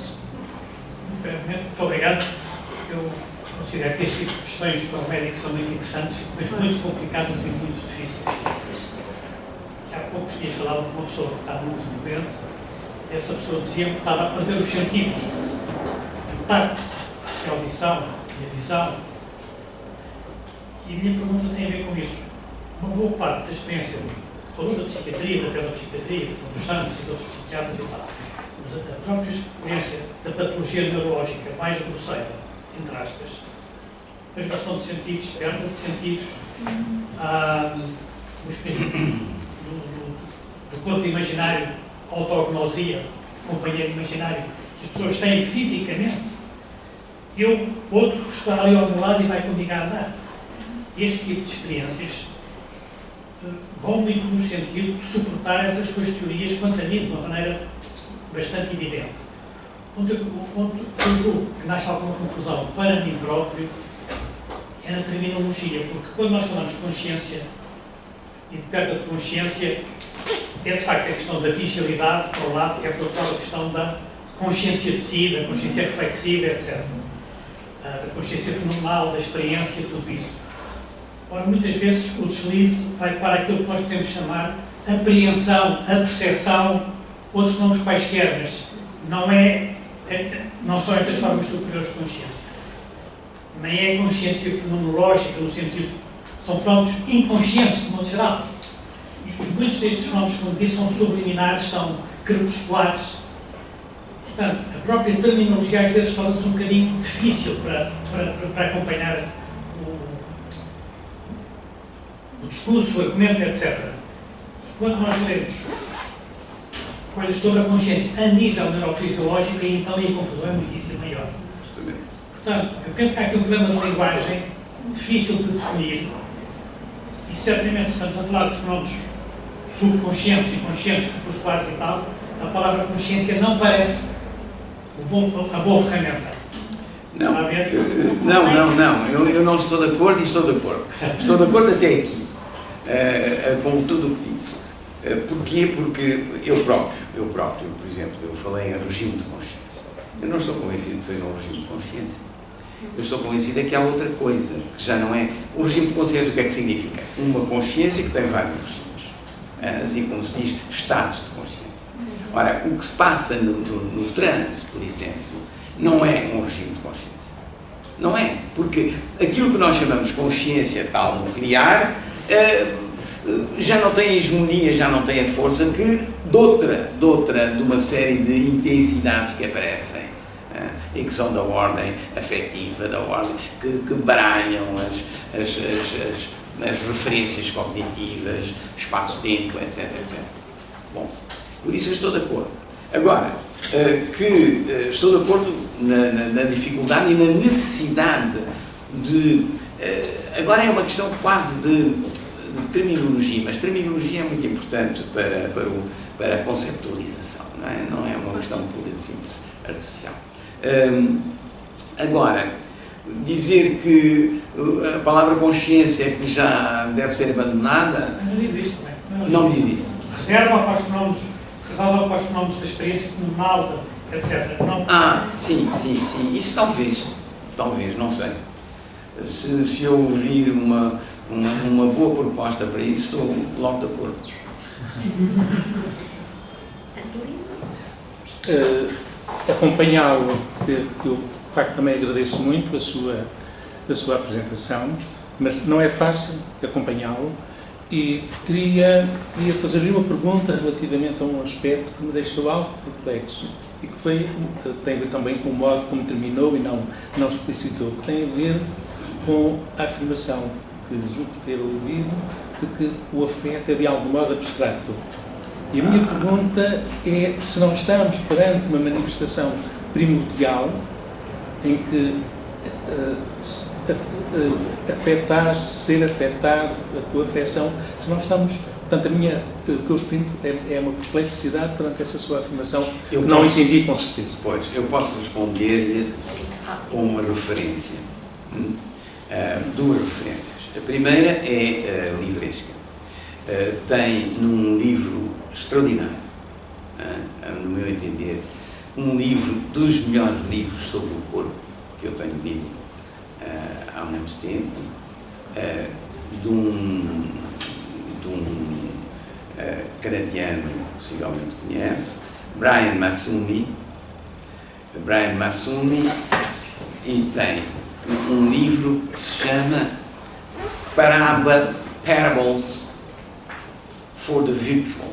Muito obrigado. Eu considero que este tipo de questões para o médico são muito interessantes, mas muito complicadas e muito difíceis. Há poucos dias falava com uma pessoa que estava muito doente, e essa pessoa dizia-me que estava a perder os sentidos, o tacto, a audição e a visão. E a minha pergunta tem a ver com isso. Uma boa parte da experiência, falou da psiquiatria, da pedopsiquiatria, dos santos e dos outros psiquiatras e tal, mas a própria experiência da patologia neurológica mais grosseira, entre aspas, privação de sentidos, perda de sentidos, os princípios do corpo imaginário, autognosia, companheiro imaginário, que as pessoas têm fisicamente, outro está ali ao meu lado e vai comigo a andar. Este tipo de experiências vão muito no sentido de suportar essas suas teorias quanto a mim, de uma maneira bastante evidente. Onde eu julgo que nasce alguma conclusão para mim próprio é na terminologia, porque quando nós falamos de consciência e de perda de consciência, é de facto a questão da visibilidade, por um lado, é por outro lado a questão da consciência de si, da consciência reflexiva, etc. Da consciência fenomenal, da experiência, tudo isso. Ora, muitas vezes o deslize vai para aquilo que nós podemos chamar apreensão, a percepção, outros nomes quaisquer, mas não são estas formas superiores de consciência. Nem é consciência fenomenológica, no sentido são fenómenos inconscientes, de modo geral. E muitos destes fenómenos, como disse, são subliminares, são crepusculares. Portanto, a própria terminologia às vezes torna-se um bocadinho difícil para acompanhar o discurso, o argumento, etc. Quando nós lemos coisas sobre a consciência a nível neurofisiológico, e então a confusão é muitíssimo maior. Portanto, eu penso que há aqui um problema de linguagem difícil de definir, e certamente se estamos a falar de fenómenos subconscientes e conscientes, crepusculares e tal, a palavra consciência não parece a boa ferramenta. Não, eu não estou de acordo e estou de acordo. Estou de acordo até aqui, com tudo o que disse. Porquê? Porque eu próprio, por exemplo, eu falei em regime de consciência. Eu não estou convencido que seja um regime de consciência. Eu estou convencido que há outra coisa, que já não é... O regime de consciência, o que é que significa? Uma consciência que tem vários regimes. Assim como se diz, estados de consciência. Ora, o que se passa no transe, por exemplo, não é um regime de consciência. Não é. Porque aquilo que nós chamamos de consciência tal nuclear já não tem a hegemonia, já não tem a força que de uma série de intensidades que aparecem e que são da ordem afetiva, da ordem que baralham as referências cognitivas, espaço-tempo, etc, etc. Bom, por isso eu estou de acordo. Agora, estou de acordo na dificuldade e na necessidade de... agora é uma questão quase de terminologia, mas terminologia é muito importante para a conceptualização, não é? Não é uma questão pura e simples, artificial. Agora, dizer que a palavra consciência é que já deve ser abandonada... Não diz isso também. Não diz isso. Reserva para os fenómenos da experiência fenomenal, etc. Não... Sim. Isso talvez, não sei. Se eu ouvir uma boa proposta para isso, estou logo de acordo. Acompanhá-lo, que eu De facto, também agradeço muito a sua apresentação, mas não é fácil acompanhá-lo e queria fazer-lhe uma pergunta relativamente a um aspecto que me deixou algo perplexo e que tem a ver também com o modo como terminou e não explicitou, que tem a ver com a afirmação que julgo ter ouvido de que o afeto é de algum modo abstrato. E a minha pergunta é se não estamos perante uma manifestação primordial em que ser afetado, a tua afecção, se não estamos, portanto, o que eu exprimo é uma perplexidade perante essa sua afirmação, que não entendi com certeza. Pois, eu posso responder-lhe com uma referência, duas referências. A primeira é livresca. Tem num livro extraordinário, no meu entender, um livro dos melhores livros sobre o corpo que eu tenho lido há muito tempo, de um canadiano que possivelmente conhece, Brian Massumi, e tem um livro que se chama Parables for the Virtual,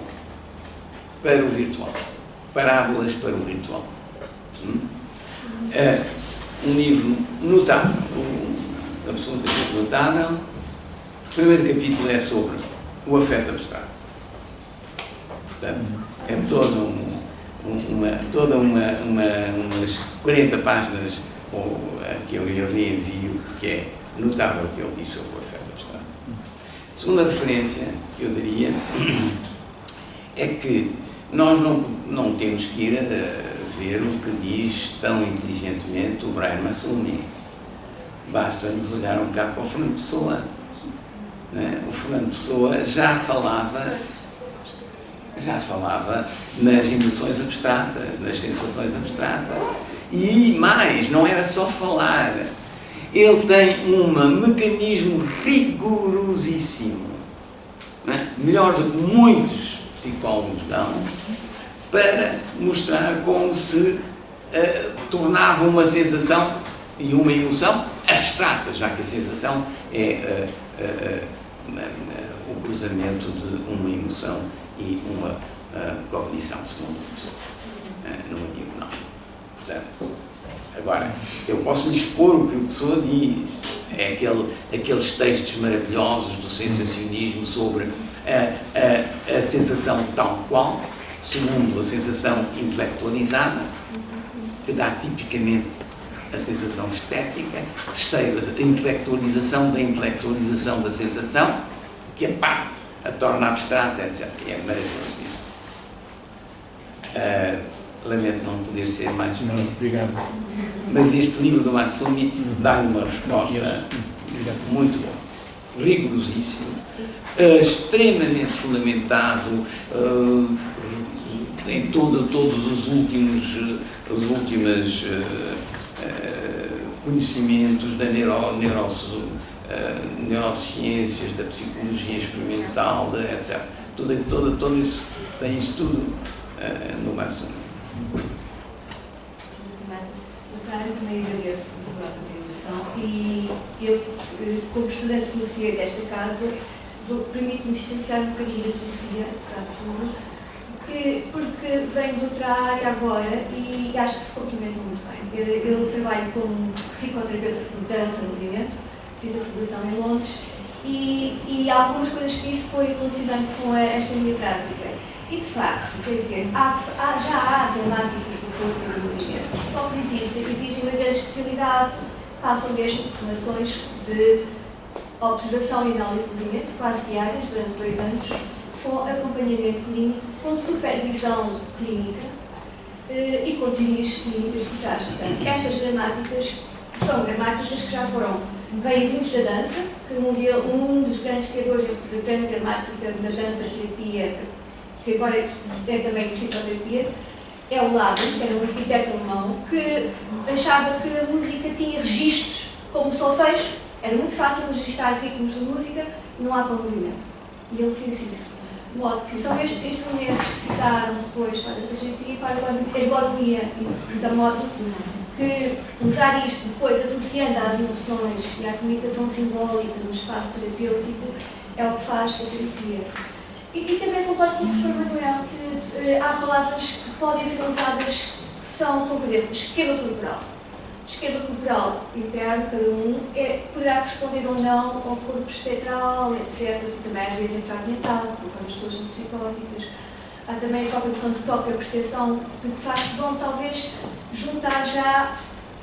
para o virtual, parábolas para o virtual. Um livro notável, absolutamente notável. O primeiro capítulo é sobre o afeto abstrato. Portanto, é umas 40 páginas que eu lhe reenvio, que é notável o que ele diz sobre o afeto abstrato. A segunda referência que eu daria é que nós não temos que ir a ver o que diz tão inteligentemente o Brian Massumi. Basta-nos olhar um bocado para o Fernando Pessoa. Né? O Fernando Pessoa já falava nas emoções abstratas, nas sensações abstratas. E mais, não era só falar. Ele tem um mecanismo rigorosíssimo, né? Melhor do que muitos psicólogos dão, para mostrar como se tornava uma sensação e uma emoção abstrata, já que a sensação é o cruzamento de uma emoção e uma cognição, segundo o professor. Não digo não. Portanto, agora, eu posso lhe expor o que o Pessoa diz. É aqueles textos maravilhosos do sensacionismo sobre a sensação tal qual, segundo a sensação intelectualizada, que dá tipicamente a sensação estética. Terceiro, a intelectualização da sensação, que a parte a torna abstrata, etc. É maravilhoso isso. Lamento não poder ser mais obrigado. Mas este livro do Massumi dá-lhe uma resposta muito boa, rigorosíssimo, extremamente fundamentado em todos os últimos conhecimentos da neurociências, da psicologia experimental, etc. Todo isso, tem isso tudo no Massumi. Eu também agradeço a sua apresentação e eu, como estudante de filosofia desta casa, permito-me distanciar um bocadinho da filosofia, apesar de tudo, porque venho de outra área agora e acho que se complementa muito bem. Eu trabalho como psicoterapeuta por dança no movimento, fiz a formação em Londres e algumas coisas que isso foi relacionando com esta minha prática. E de facto, quer dizer, já há temáticas do corpo e do movimento, só que exigem uma grande especialidade, passam mesmo por formações de observação e análise do movimento, quase diárias, durante 2 anos, com acompanhamento clínico, com supervisão clínica e com teorias clínicas por trás. Portanto, estas gramáticas são gramáticas que já vêm muitos da dança, que um dos grandes criadores da grande gramática da dança-terapia, que agora é também psicoterapia, é o Laban, que era um arquiteto alemão, que achava que a música tinha registros como solfejo, era muito fácil registrar ritmos de música, não há para o movimento. E ele fez isso. De modo que são estes instrumentos que ficaram depois para a CGT e para a ergonomia da modo que usar isto depois associando às emoções e à comunicação simbólica no espaço terapêutico é o que faz a terapia. E também concordo com o professor Manuel que há palavras que podem ser usadas que são, por exemplo, esquema corporal. Esquema corporal interno, cada um, poderá corresponder ou não ao corpo espectral, etc. Também às vezes é fragmentado, conforme as pessoas são psicóticas. Há também a própria noção de própria percepção, de que faz bom talvez juntar já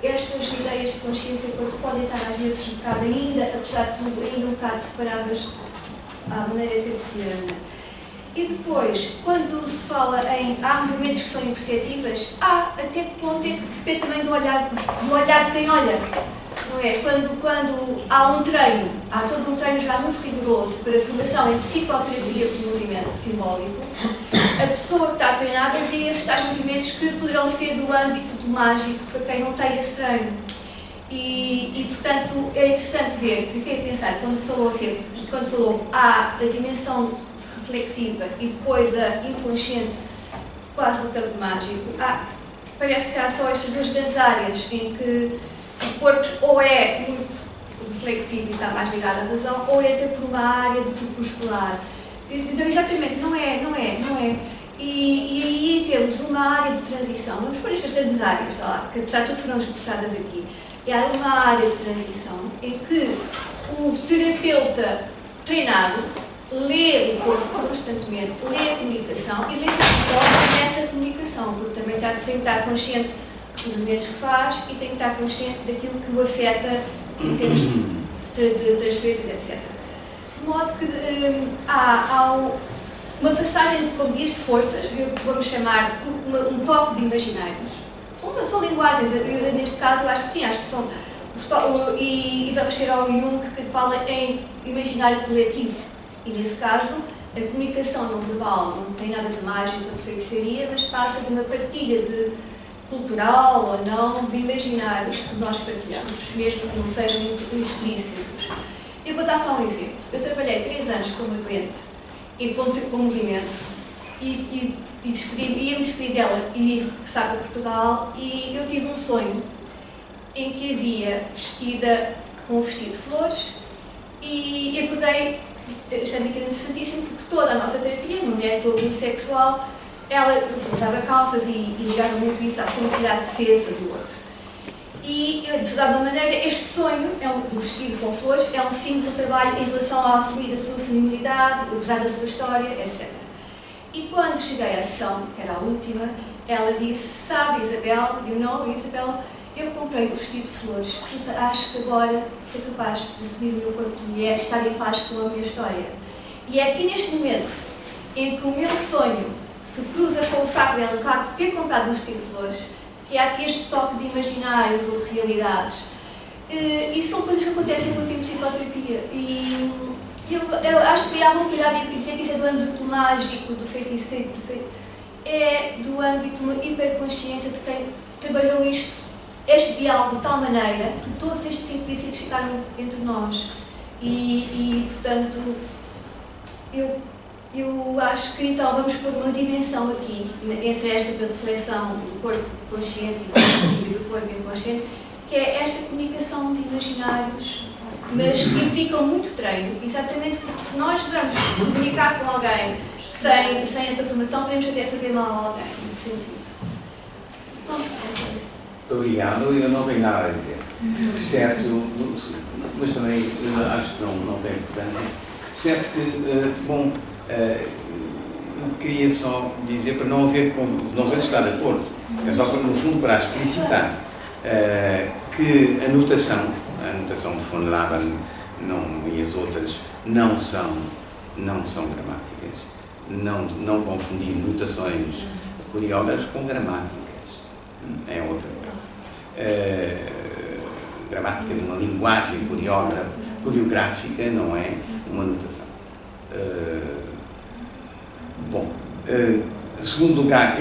estas ideias de consciência que podem estar às vezes um bocado ainda, apesar de tudo, ainda um bocado separadas à maneira cartesiana. E depois, quando se fala em há movimentos que são imperceptíveis, há até que ponto é que depende também do olhar de quem olha. Não é? Quando há um treino, há todo um treino já muito rigoroso para a formação em psicoterapia por movimento simbólico, a pessoa que está treinada vê esses tais movimentos que poderão ser do âmbito do mágico para quem não tem esse treino. E portanto, é interessante ver, fiquei a pensar, quando falou há a dimensão reflexiva e depois a inconsciente, quase no campo mágico, parece que há só estas duas grandes áreas em que o corpo ou é muito reflexivo e está mais ligado à razão, ou entra por uma área do corpuscular. Então, exatamente, não é. E aí temos uma área de transição. Vamos pôr estas grandes áreas, que apesar de tudo foram esboçadas aqui. E há uma área de transição em que o terapeuta treinado lê o corpo constantemente, lê a comunicação e lê se nessa comunicação, porque também tem que estar consciente dos movimentos que faz e tem que estar consciente daquilo que o afeta em termos de transferências, etc. De modo que há uma passagem, como diz, de forças, vamos chamar de um toque de imaginários. São linguagens, neste caso eu acho que sim, acho que são. E vamos ser ao Jung que fala em imaginário coletivo. E nesse caso, a comunicação não verbal não tem nada de mágica ou de feitiçaria, mas passa de uma partilha cultural ou não, de imaginários que nós partilhamos, mesmo que não sejam muito explícitos. Eu vou dar só um exemplo. Eu trabalhei 3 anos como doente com movimento e ia-me despedir dela e ia regressar para Portugal e eu tive um sonho em que havia vestida com um vestido de flores e acordei, achando que era interessantíssimo, porque toda a nossa terapia, uma mulher com abuso sexual, ela usava calças e ligava muito isso à necessidade de defesa do outro. E, de alguma maneira, este sonho do vestido com flores é um símbolo do trabalho em relação a assumir a sua feminilidade, usar a sua história, etc. E quando cheguei à sessão, que era a última, ela disse, sabe Isabel, Isabel, eu comprei o vestido de flores, porque acho que agora sou capaz de assumir o meu corpo de mulher, estar em paz com a minha história. E é aqui neste momento em que o meu sonho se cruza com o facto dela de ter comprado um vestido de flores, que há aqui este toque de imaginários ou de realidades. E são coisas que acontecem muito em psicoterapia. E eu acho que há um cuidado em dizer que isso é do âmbito mágico, do feiticeiro, é do âmbito de uma hiperconsciência de quem trabalhou este diálogo de tal maneira que todos estes 5 princípios ficaram entre nós. E portanto, eu acho que então vamos pôr uma dimensão aqui, entre esta da reflexão do corpo consciente e do corpo inconsciente, que é esta comunicação de imaginários, mas que implicam muito treino, exatamente porque se nós vamos comunicar com alguém sem essa formação, podemos até fazer mal a alguém, nesse sentido. Pronto, é só isso. Muito obrigado, eu não tenho nada a dizer, certo, mas também acho que não tem importância, certo que, bom, eu queria só dizer, para não haver, não sei se está de acordo, é só no fundo para explicitar que a notação de von Laban e as outras não são gramáticas, não confundir notações coreógrafas com gramáticas, é outra coisa. Gramática de uma linguagem coreográfica não é uma notação. Bom, em segundo lugar,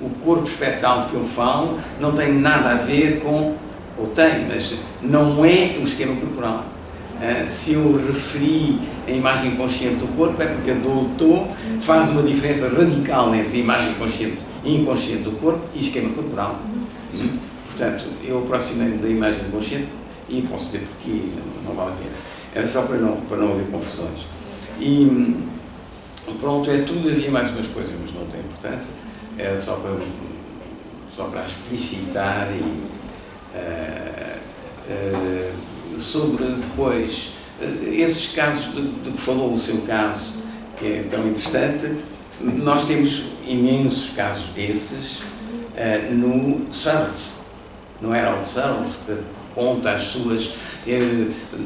o corpo espectral de que eu falo não tem nada a ver com, ou tem, mas não é o esquema corporal. Se eu referi a imagem consciente do corpo, é porque a doutor faz uma diferença radical entre a imagem consciente e inconsciente do corpo e esquema corporal. Portanto, eu aproximei-me da imagem consciente e posso dizer porque não vale a pena. Era só para não haver confusões. E pronto, é tudo. Havia mais umas coisas, mas não tem importância. Era só para explicitar sobre depois esses casos de que falou, o seu caso, que é tão interessante. Nós temos imensos casos desses no Searles, no Harold Searles, que conta as suas,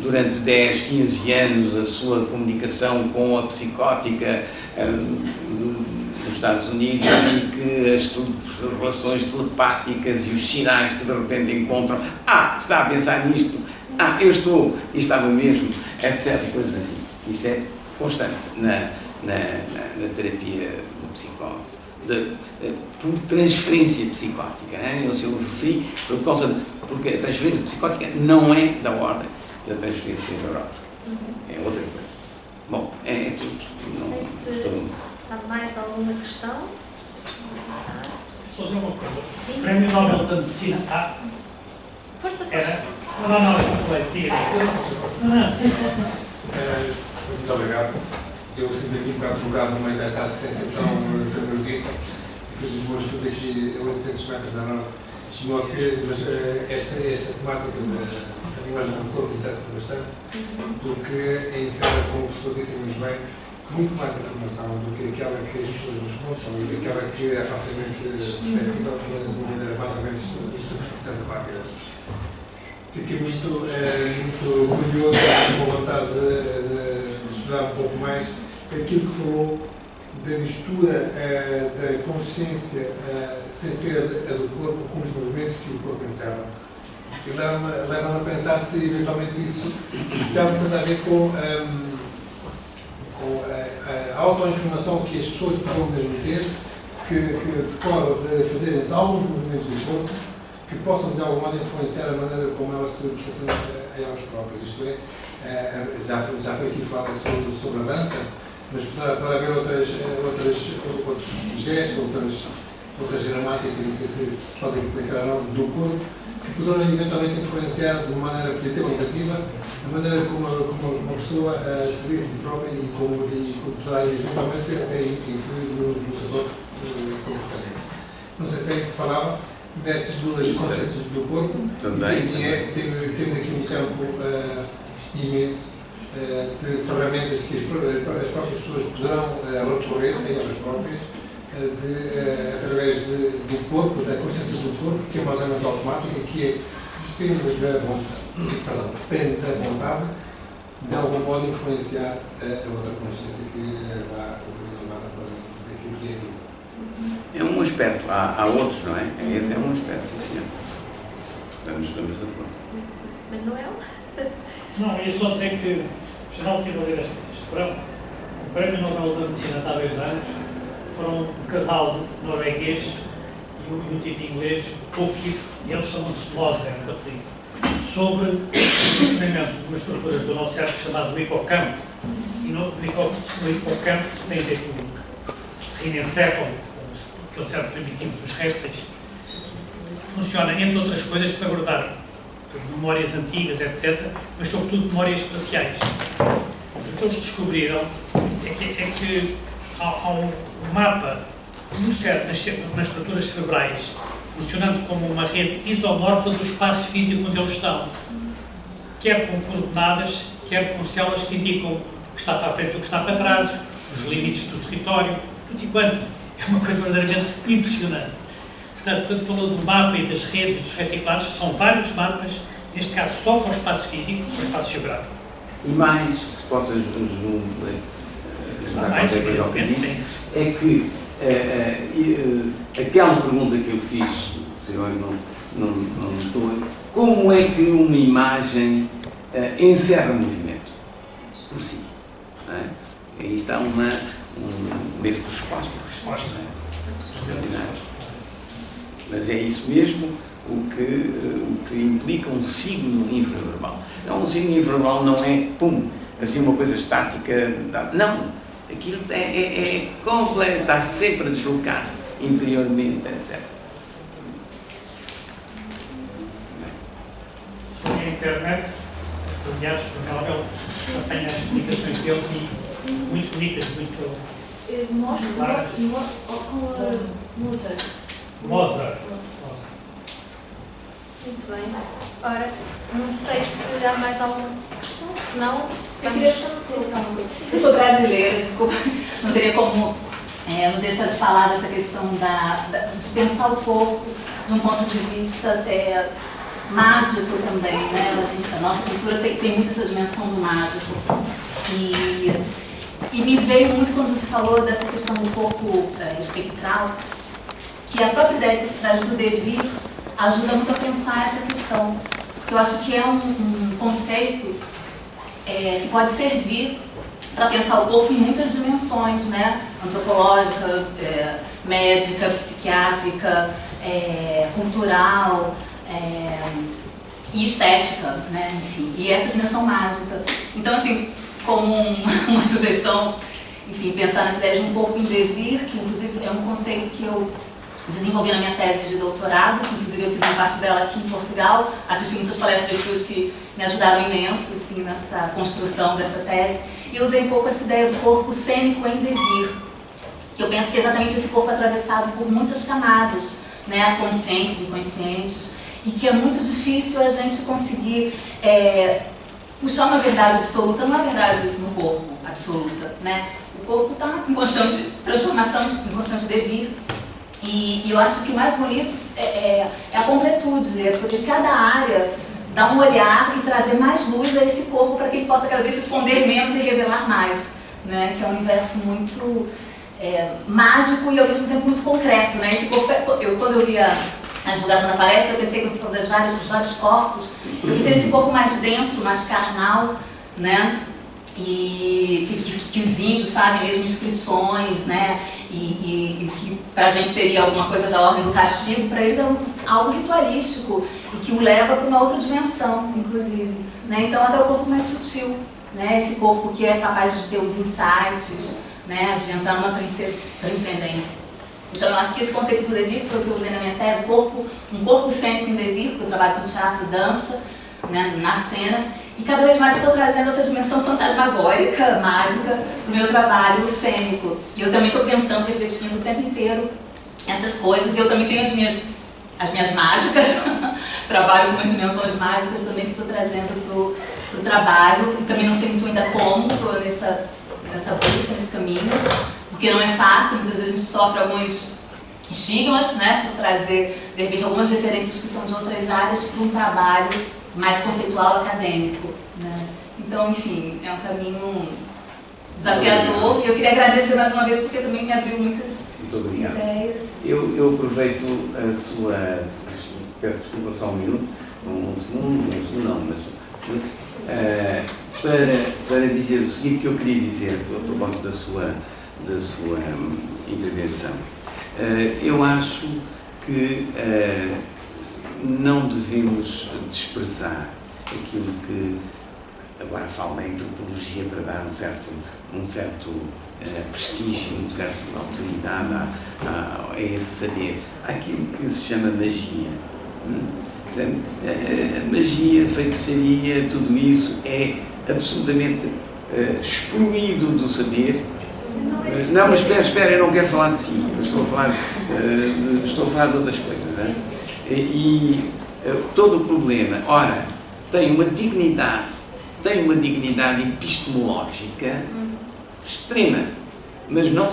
durante 10, 15 anos, a sua comunicação com a psicótica nos Estados Unidos, e que as relações telepáticas e os sinais que de repente encontram, está a pensar nisto, eu estou, e estava mesmo, etc. Coisas assim. Isso é constante na terapia de psicose, por transferência psicótica. Eu referi porque a transferência psicótica não é da ordem da transferência neurótica. É outra coisa. Bom, é tudo. Não sei se há mais alguma questão. Só dizer uma coisa. Sim. O Prémio Nobel da Medicina Força. Não, diga. Muito obrigado. Eu sinto aqui um bocado jogado no meio desta assistência tão terapêutica, depois os meus estudos aqui, 800 metros a norte, mas esta temática da imagem do corpo interessa bastante, porque insere, como o professor disse muito bem, muito mais informação do que aquela que as pessoas nos contam e daquela que é facilmente perceptível de uma maneira mais ou menos superficial da parte deles. Fiquei muito curioso, com vontade de estudar um pouco mais aquilo que falou da mistura da consciência sem ser a do corpo com os movimentos que o corpo encerra. E leva-me a pensar se eventualmente isso tem alguma coisa a ver com a autoinformação que as pessoas podem mesmo ter, que decorre de fazerem alguns movimentos do corpo que possam de algum modo influenciar a maneira como elas se percebem a elas próprias. Isto é, já foi aqui falado sobre a dança, mas para haver outros gestos, outras gramáticas, não sei se podem aplicar ou não, do corpo, que poderão eventualmente influenciar de uma maneira positiva ou negativa a maneira como uma pessoa se vê a si própria e como poderá eventualmente até influir no seu próprio comportamento. Não sei se é isso que se falava destas duas consciências do corpo. Também. Temos aqui um campo imenso de ferramentas que as próprias pessoas poderão recorrer a elas próprias através do corpo, da consciência do corpo, que é mais ou menos automática, que depende da vontade de algum modo influenciar a outra consciência que dá a visão mais ampla daquilo que é a vida. É um aspecto, há outros, não é? Esse é um aspecto, sim, senhor. Estamos de acordo. Manuel? Não, eu ia só dizer que o Geraldo teve a ler este programa. O Prémio Nobel da Medicina há 2 anos foram um casal norueguês e um tipo inglês, O'Keefe, e eles chamam-se Lozer, sobre o funcionamento de umas estruturas do nosso cérebro chamado hipocampo. E no hipocampo tem a ver com o rinencéfalo, que é o cérebro primitivo dos répteis. Funciona, entre outras coisas, para guardar memórias antigas, etc., mas sobretudo memórias espaciais. O que eles descobriram é que há um mapa no cérebro, nas estruturas cerebrais, funcionando como uma rede isomorfa do espaço físico onde eles estão, quer com coordenadas, quer com células que indicam o que está para a frente e o que está para trás, os limites do território, tudo e quanto. É uma coisa verdadeiramente impressionante. Portanto, quando falou do mapa e das redes e dos reticulados, são vários mapas, neste caso só para o espaço físico, para o espaço geográfico. E mais, se possas ajudar qualquer coisa ao que disse, é que aquela pergunta que eu fiz, se eu não estou, como é que uma imagem encerra o movimento por si? Não é? Aí está desse resposta, não é? Mas é isso mesmo, o que implica um signo infraverbal. Não, um signo infraverbal não é, pum, assim uma coisa estática, não, aquilo é completo, está sempre a deslocar-se interiormente, etc. Sobre a internet, os estudiantes, por telemóvel, apanham as explicações deles e muito bonitas, muito... Mozart. Muito bem. Ora, não sei se há mais alguma questão, se não, Eu queria só colocar uma coisa. Eu sou brasileira, desculpa, não teria como não deixar de falar dessa questão de pensar o corpo de um ponto de vista até mágico também, né? A nossa cultura tem muito essa dimensão do mágico. E me veio muito quando você falou dessa questão do corpo espectral, que a própria ideia que se traz do devir ajuda muito a pensar essa questão. Porque eu acho que é um conceito que pode servir para pensar o corpo em muitas dimensões, né? Antropológica, médica, psiquiátrica, cultural e estética, né? Enfim, e essa dimensão mágica. Então, assim, como uma sugestão, enfim, pensar nessa ideia de um corpo em devir, que inclusive é um conceito que eu desenvolvi na minha tese de doutorado, que inclusive eu fiz uma parte dela aqui em Portugal, assisti muitas palestras de pessoas que me ajudaram imenso assim, nessa construção dessa tese, e eu usei um pouco essa ideia do corpo cênico em devir, que eu penso que é exatamente esse corpo atravessado por muitas camadas, né, conscientes e inconscientes, e que é muito difícil a gente conseguir puxar uma verdade absoluta, não é verdade no corpo absoluta, né? O corpo está em constante transformação, em constante devir. E eu acho que o mais bonito é a completude, é poder cada área dar um olhar e trazer mais luz a esse corpo para que ele possa cada vez se esconder menos e revelar mais, né? Que é um universo muito mágico e ao mesmo tempo muito concreto, né? Esse corpo, quando eu via a divulgação da palestra, eu pensei, quando você falou dos vários corpos, eu pensei nesse corpo mais denso, mais carnal, né? E que os índios fazem mesmo inscrições, né? E que para a gente seria alguma coisa da ordem do castigo, para eles é algo ritualístico e que o leva para uma outra dimensão, inclusive, né? Então até o corpo mais sutil, né? Esse corpo que é capaz de ter os insights, né? De entrar numa transcendência. Então eu acho que esse conceito do devir, que foi o que eu usei na minha tese, um corpo cênico em devir, porque eu trabalho com teatro e dança, né? Na cena. E cada vez mais eu estou trazendo essa dimensão fantasmagórica, mágica, para o meu trabalho cênico. E eu também estou pensando, refletindo o tempo inteiro essas coisas. E eu também tenho as minhas mágicas, trabalho com umas dimensões mágicas também que estou trazendo para o trabalho. E também não sei muito ainda como, estou nessa busca, nesse caminho, porque não é fácil, muitas vezes a gente sofre alguns estigmas, né, por trazer, de repente, algumas referências que são de outras áreas para um trabalho mais conceitual, acadêmico, né? Então, enfim, é um caminho desafiador e eu queria agradecer mais uma vez porque também me abriu muitas ideias. Eu aproveito a sua... Peço desculpa só um minuto, um segundo não, mas... para dizer o seguinte que eu queria dizer a propósito da sua intervenção. Eu acho que não devemos desprezar aquilo que agora falo na antropologia para dar um certo prestígio, uma certa autoridade a esse saber, aquilo que se chama magia. Magia, feitiçaria, tudo isso é absolutamente excluído do saber. Não, mas espera, eu não quero falar de si, eu estou a falar de outras coisas. E todo o problema, ora, tem uma dignidade epistemológica extrema, mas não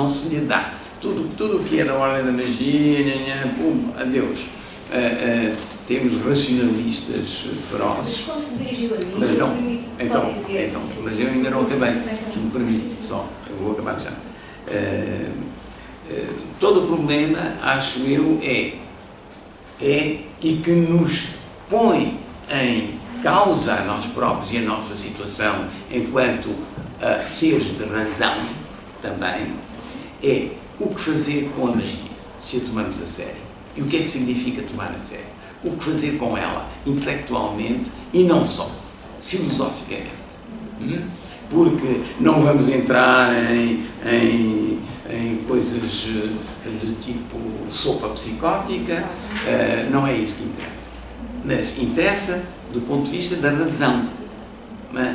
se lhe dá. Tudo o que é da ordem da magia, pum, adeus. Temos racionalistas ferozes, Mas como se dirigiu a mim, mas não. permite Então, só dizer. mas eu ainda não acabei, se me permite, só, eu vou acabar já. Todo o problema, acho eu, e que nos põe em causa a nós próprios e a nossa situação enquanto seres de razão também, é o que fazer com a magia, se a tomamos a sério. E o que é que significa tomar a sério? O que fazer com ela, intelectualmente e não só, filosoficamente. Porque não vamos entrar em coisas de tipo sopa psicótica, não é isso que interessa. Mas interessa do ponto de vista da razão.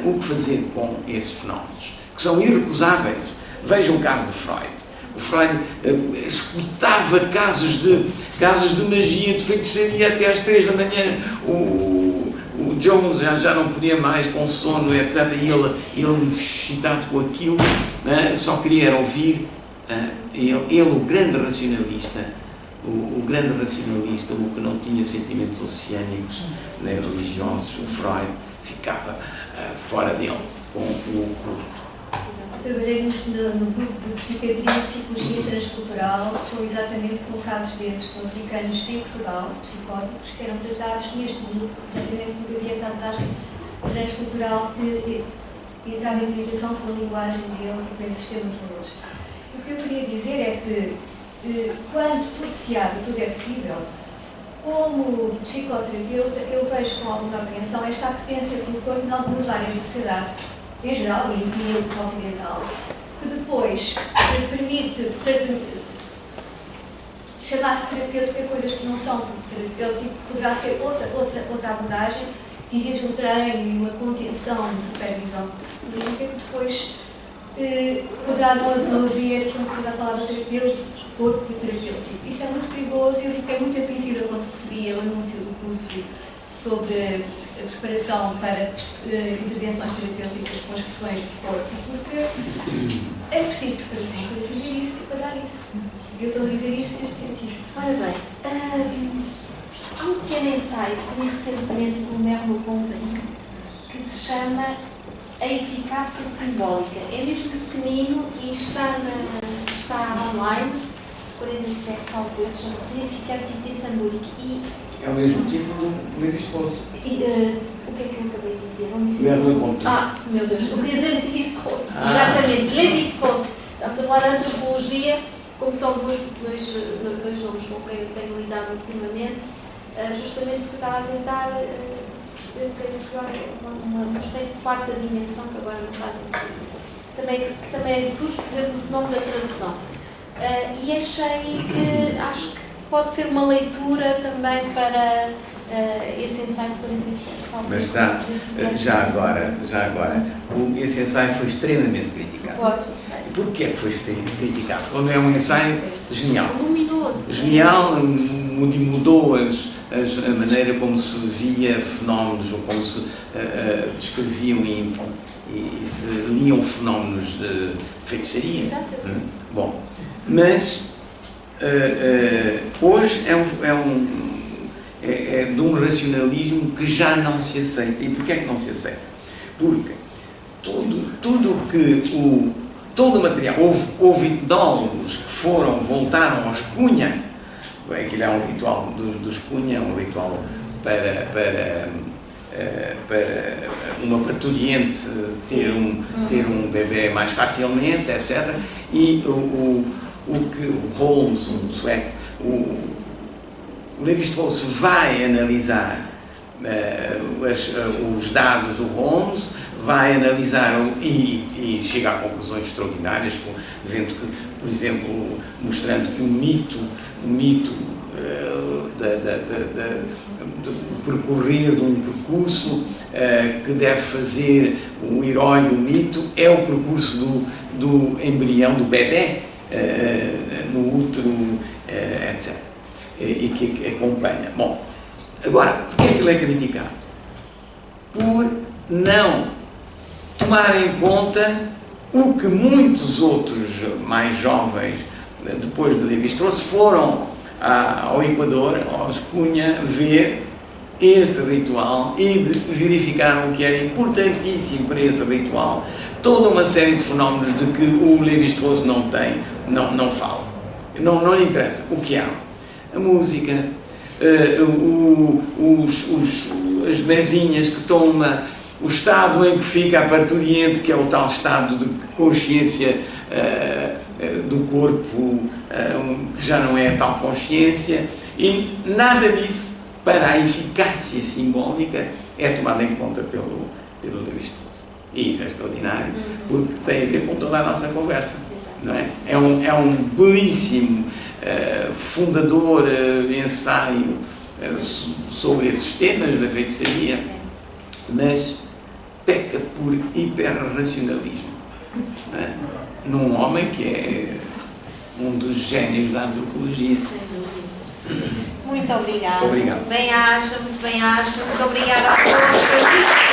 O que fazer com esses fenómenos, que são irrecusáveis. Vejam o caso de Freud. O Freud escutava casos de magia, de feitiçaria até às 3 da manhã. O Jones já não podia mais, com sono, etc. E ele excitado com aquilo, só queria ouvir. Ele, o grande racionalista, o que não tinha sentimentos oceânicos nem religiosos, o Freud, ficava fora dele, com o culto. Trabalhei no grupo de psiquiatria e psicologia transcultural, que são exatamente com casos desses africanos em Portugal, psicóticos, que eram tratados neste grupo, exatamente porque havia essa abordagem transcultural que entrava em comunicação com a linguagem deles e com esse sistema de valores. O que eu queria dizer é que, quando tudo se abre, tudo é possível, como psicoterapeuta, eu vejo com alguma apreensão esta apetência do corpo em algumas áreas da sociedade, em geral, e em Europa ocidental, que depois permite chamar-se terapêutica coisas que não são terapêuticas, poderá ser outra abordagem, que exige um treino e uma contenção de supervisão clínica, que depois poderá não haver, quando se usa a palavra terapêutico, corpo terapêutico. Isso é muito perigoso e eu fiquei muito apreensiva quando recebi o anúncio do curso sobre a preparação para intervenções terapêuticas com expressões de corpo, porque é preciso preparação para fazer isso e para dar isso. Eu estou a dizer isto neste sentido. Ora bem, há um pequeno ensaio que li recentemente do Merleau-Ponty que se chama A Eficácia Simbólica. É mesmo pequenino e está online, 47 salvos, chama-se Eficácia Tessamburic. É o mesmo tipo do Lévi-Strauss. O que é que eu acabei de dizer? Não disse isso. Meu Deus, eu queria dizer Lévi-Strauss. Exatamente, Lévi-Strauss. Estamos a falar de antropologia, como são dois nomes com quem eu tenho lidado ultimamente, justamente porque estava a tentar uma espécie de quarta dimensão que agora não fazem. Que também surge, por exemplo, do fenómeno da tradução. E acho que pode ser uma leitura também para esse ensaio de 47 Mas já agora, esse ensaio foi extremamente criticado. Porquê que foi criticado? Quando é um ensaio genial. Luminoso. Genial, mudou a maneira como se via fenómenos, ou como se descreviam e se liam fenómenos de feitiçaria. Exatamente. Bom, mas hoje é de um racionalismo que já não se aceita. E porquê é que não se aceita? Porque todo o material, houve etnólogos que voltaram aos Cunha. Aquilo é um ritual dos Cunha, é um ritual para uma parturiente ter um bebê mais facilmente, etc. E o Holmes, um sueco, o Lévi-Strauss vai analisar os dados do Holmes, vai analisar e chega a conclusões extraordinárias, vendo que, por exemplo, mostrando que o mito de percorrer de um percurso que deve fazer o herói do mito é o percurso do embrião, do bebê, no útero, etc. E que acompanha. Bom, agora, porquê é que ele é criticado? Por não tomar em conta o que muitos outros mais jovens, depois de Lévi-Strauss, foram ao Equador, aos Cunha, ver esse ritual e verificaram que era importantíssimo para esse ritual toda uma série de fenómenos de que o Lévi-Strauss não fala. Não lhe interessa. O que há? A música, as mesinhas que toma, o estado em que fica a parturiente, que é o tal estado de consciência do corpo, que já não é a tal consciência, E nada disso, para a eficácia simbólica, é tomado em conta pelo Lévi-Strauss. E isso é extraordinário, porque tem a ver com toda a nossa conversa. Não é? É um belíssimo fundador de ensaio sobre esses temas da feitiçaria, mas peca por hiperracionalismo. Não é? Num homem que é um dos génios da antropologia. Muito obrigada. Obrigado. Bem-aja, muito bem-aja. Muito obrigada a todos.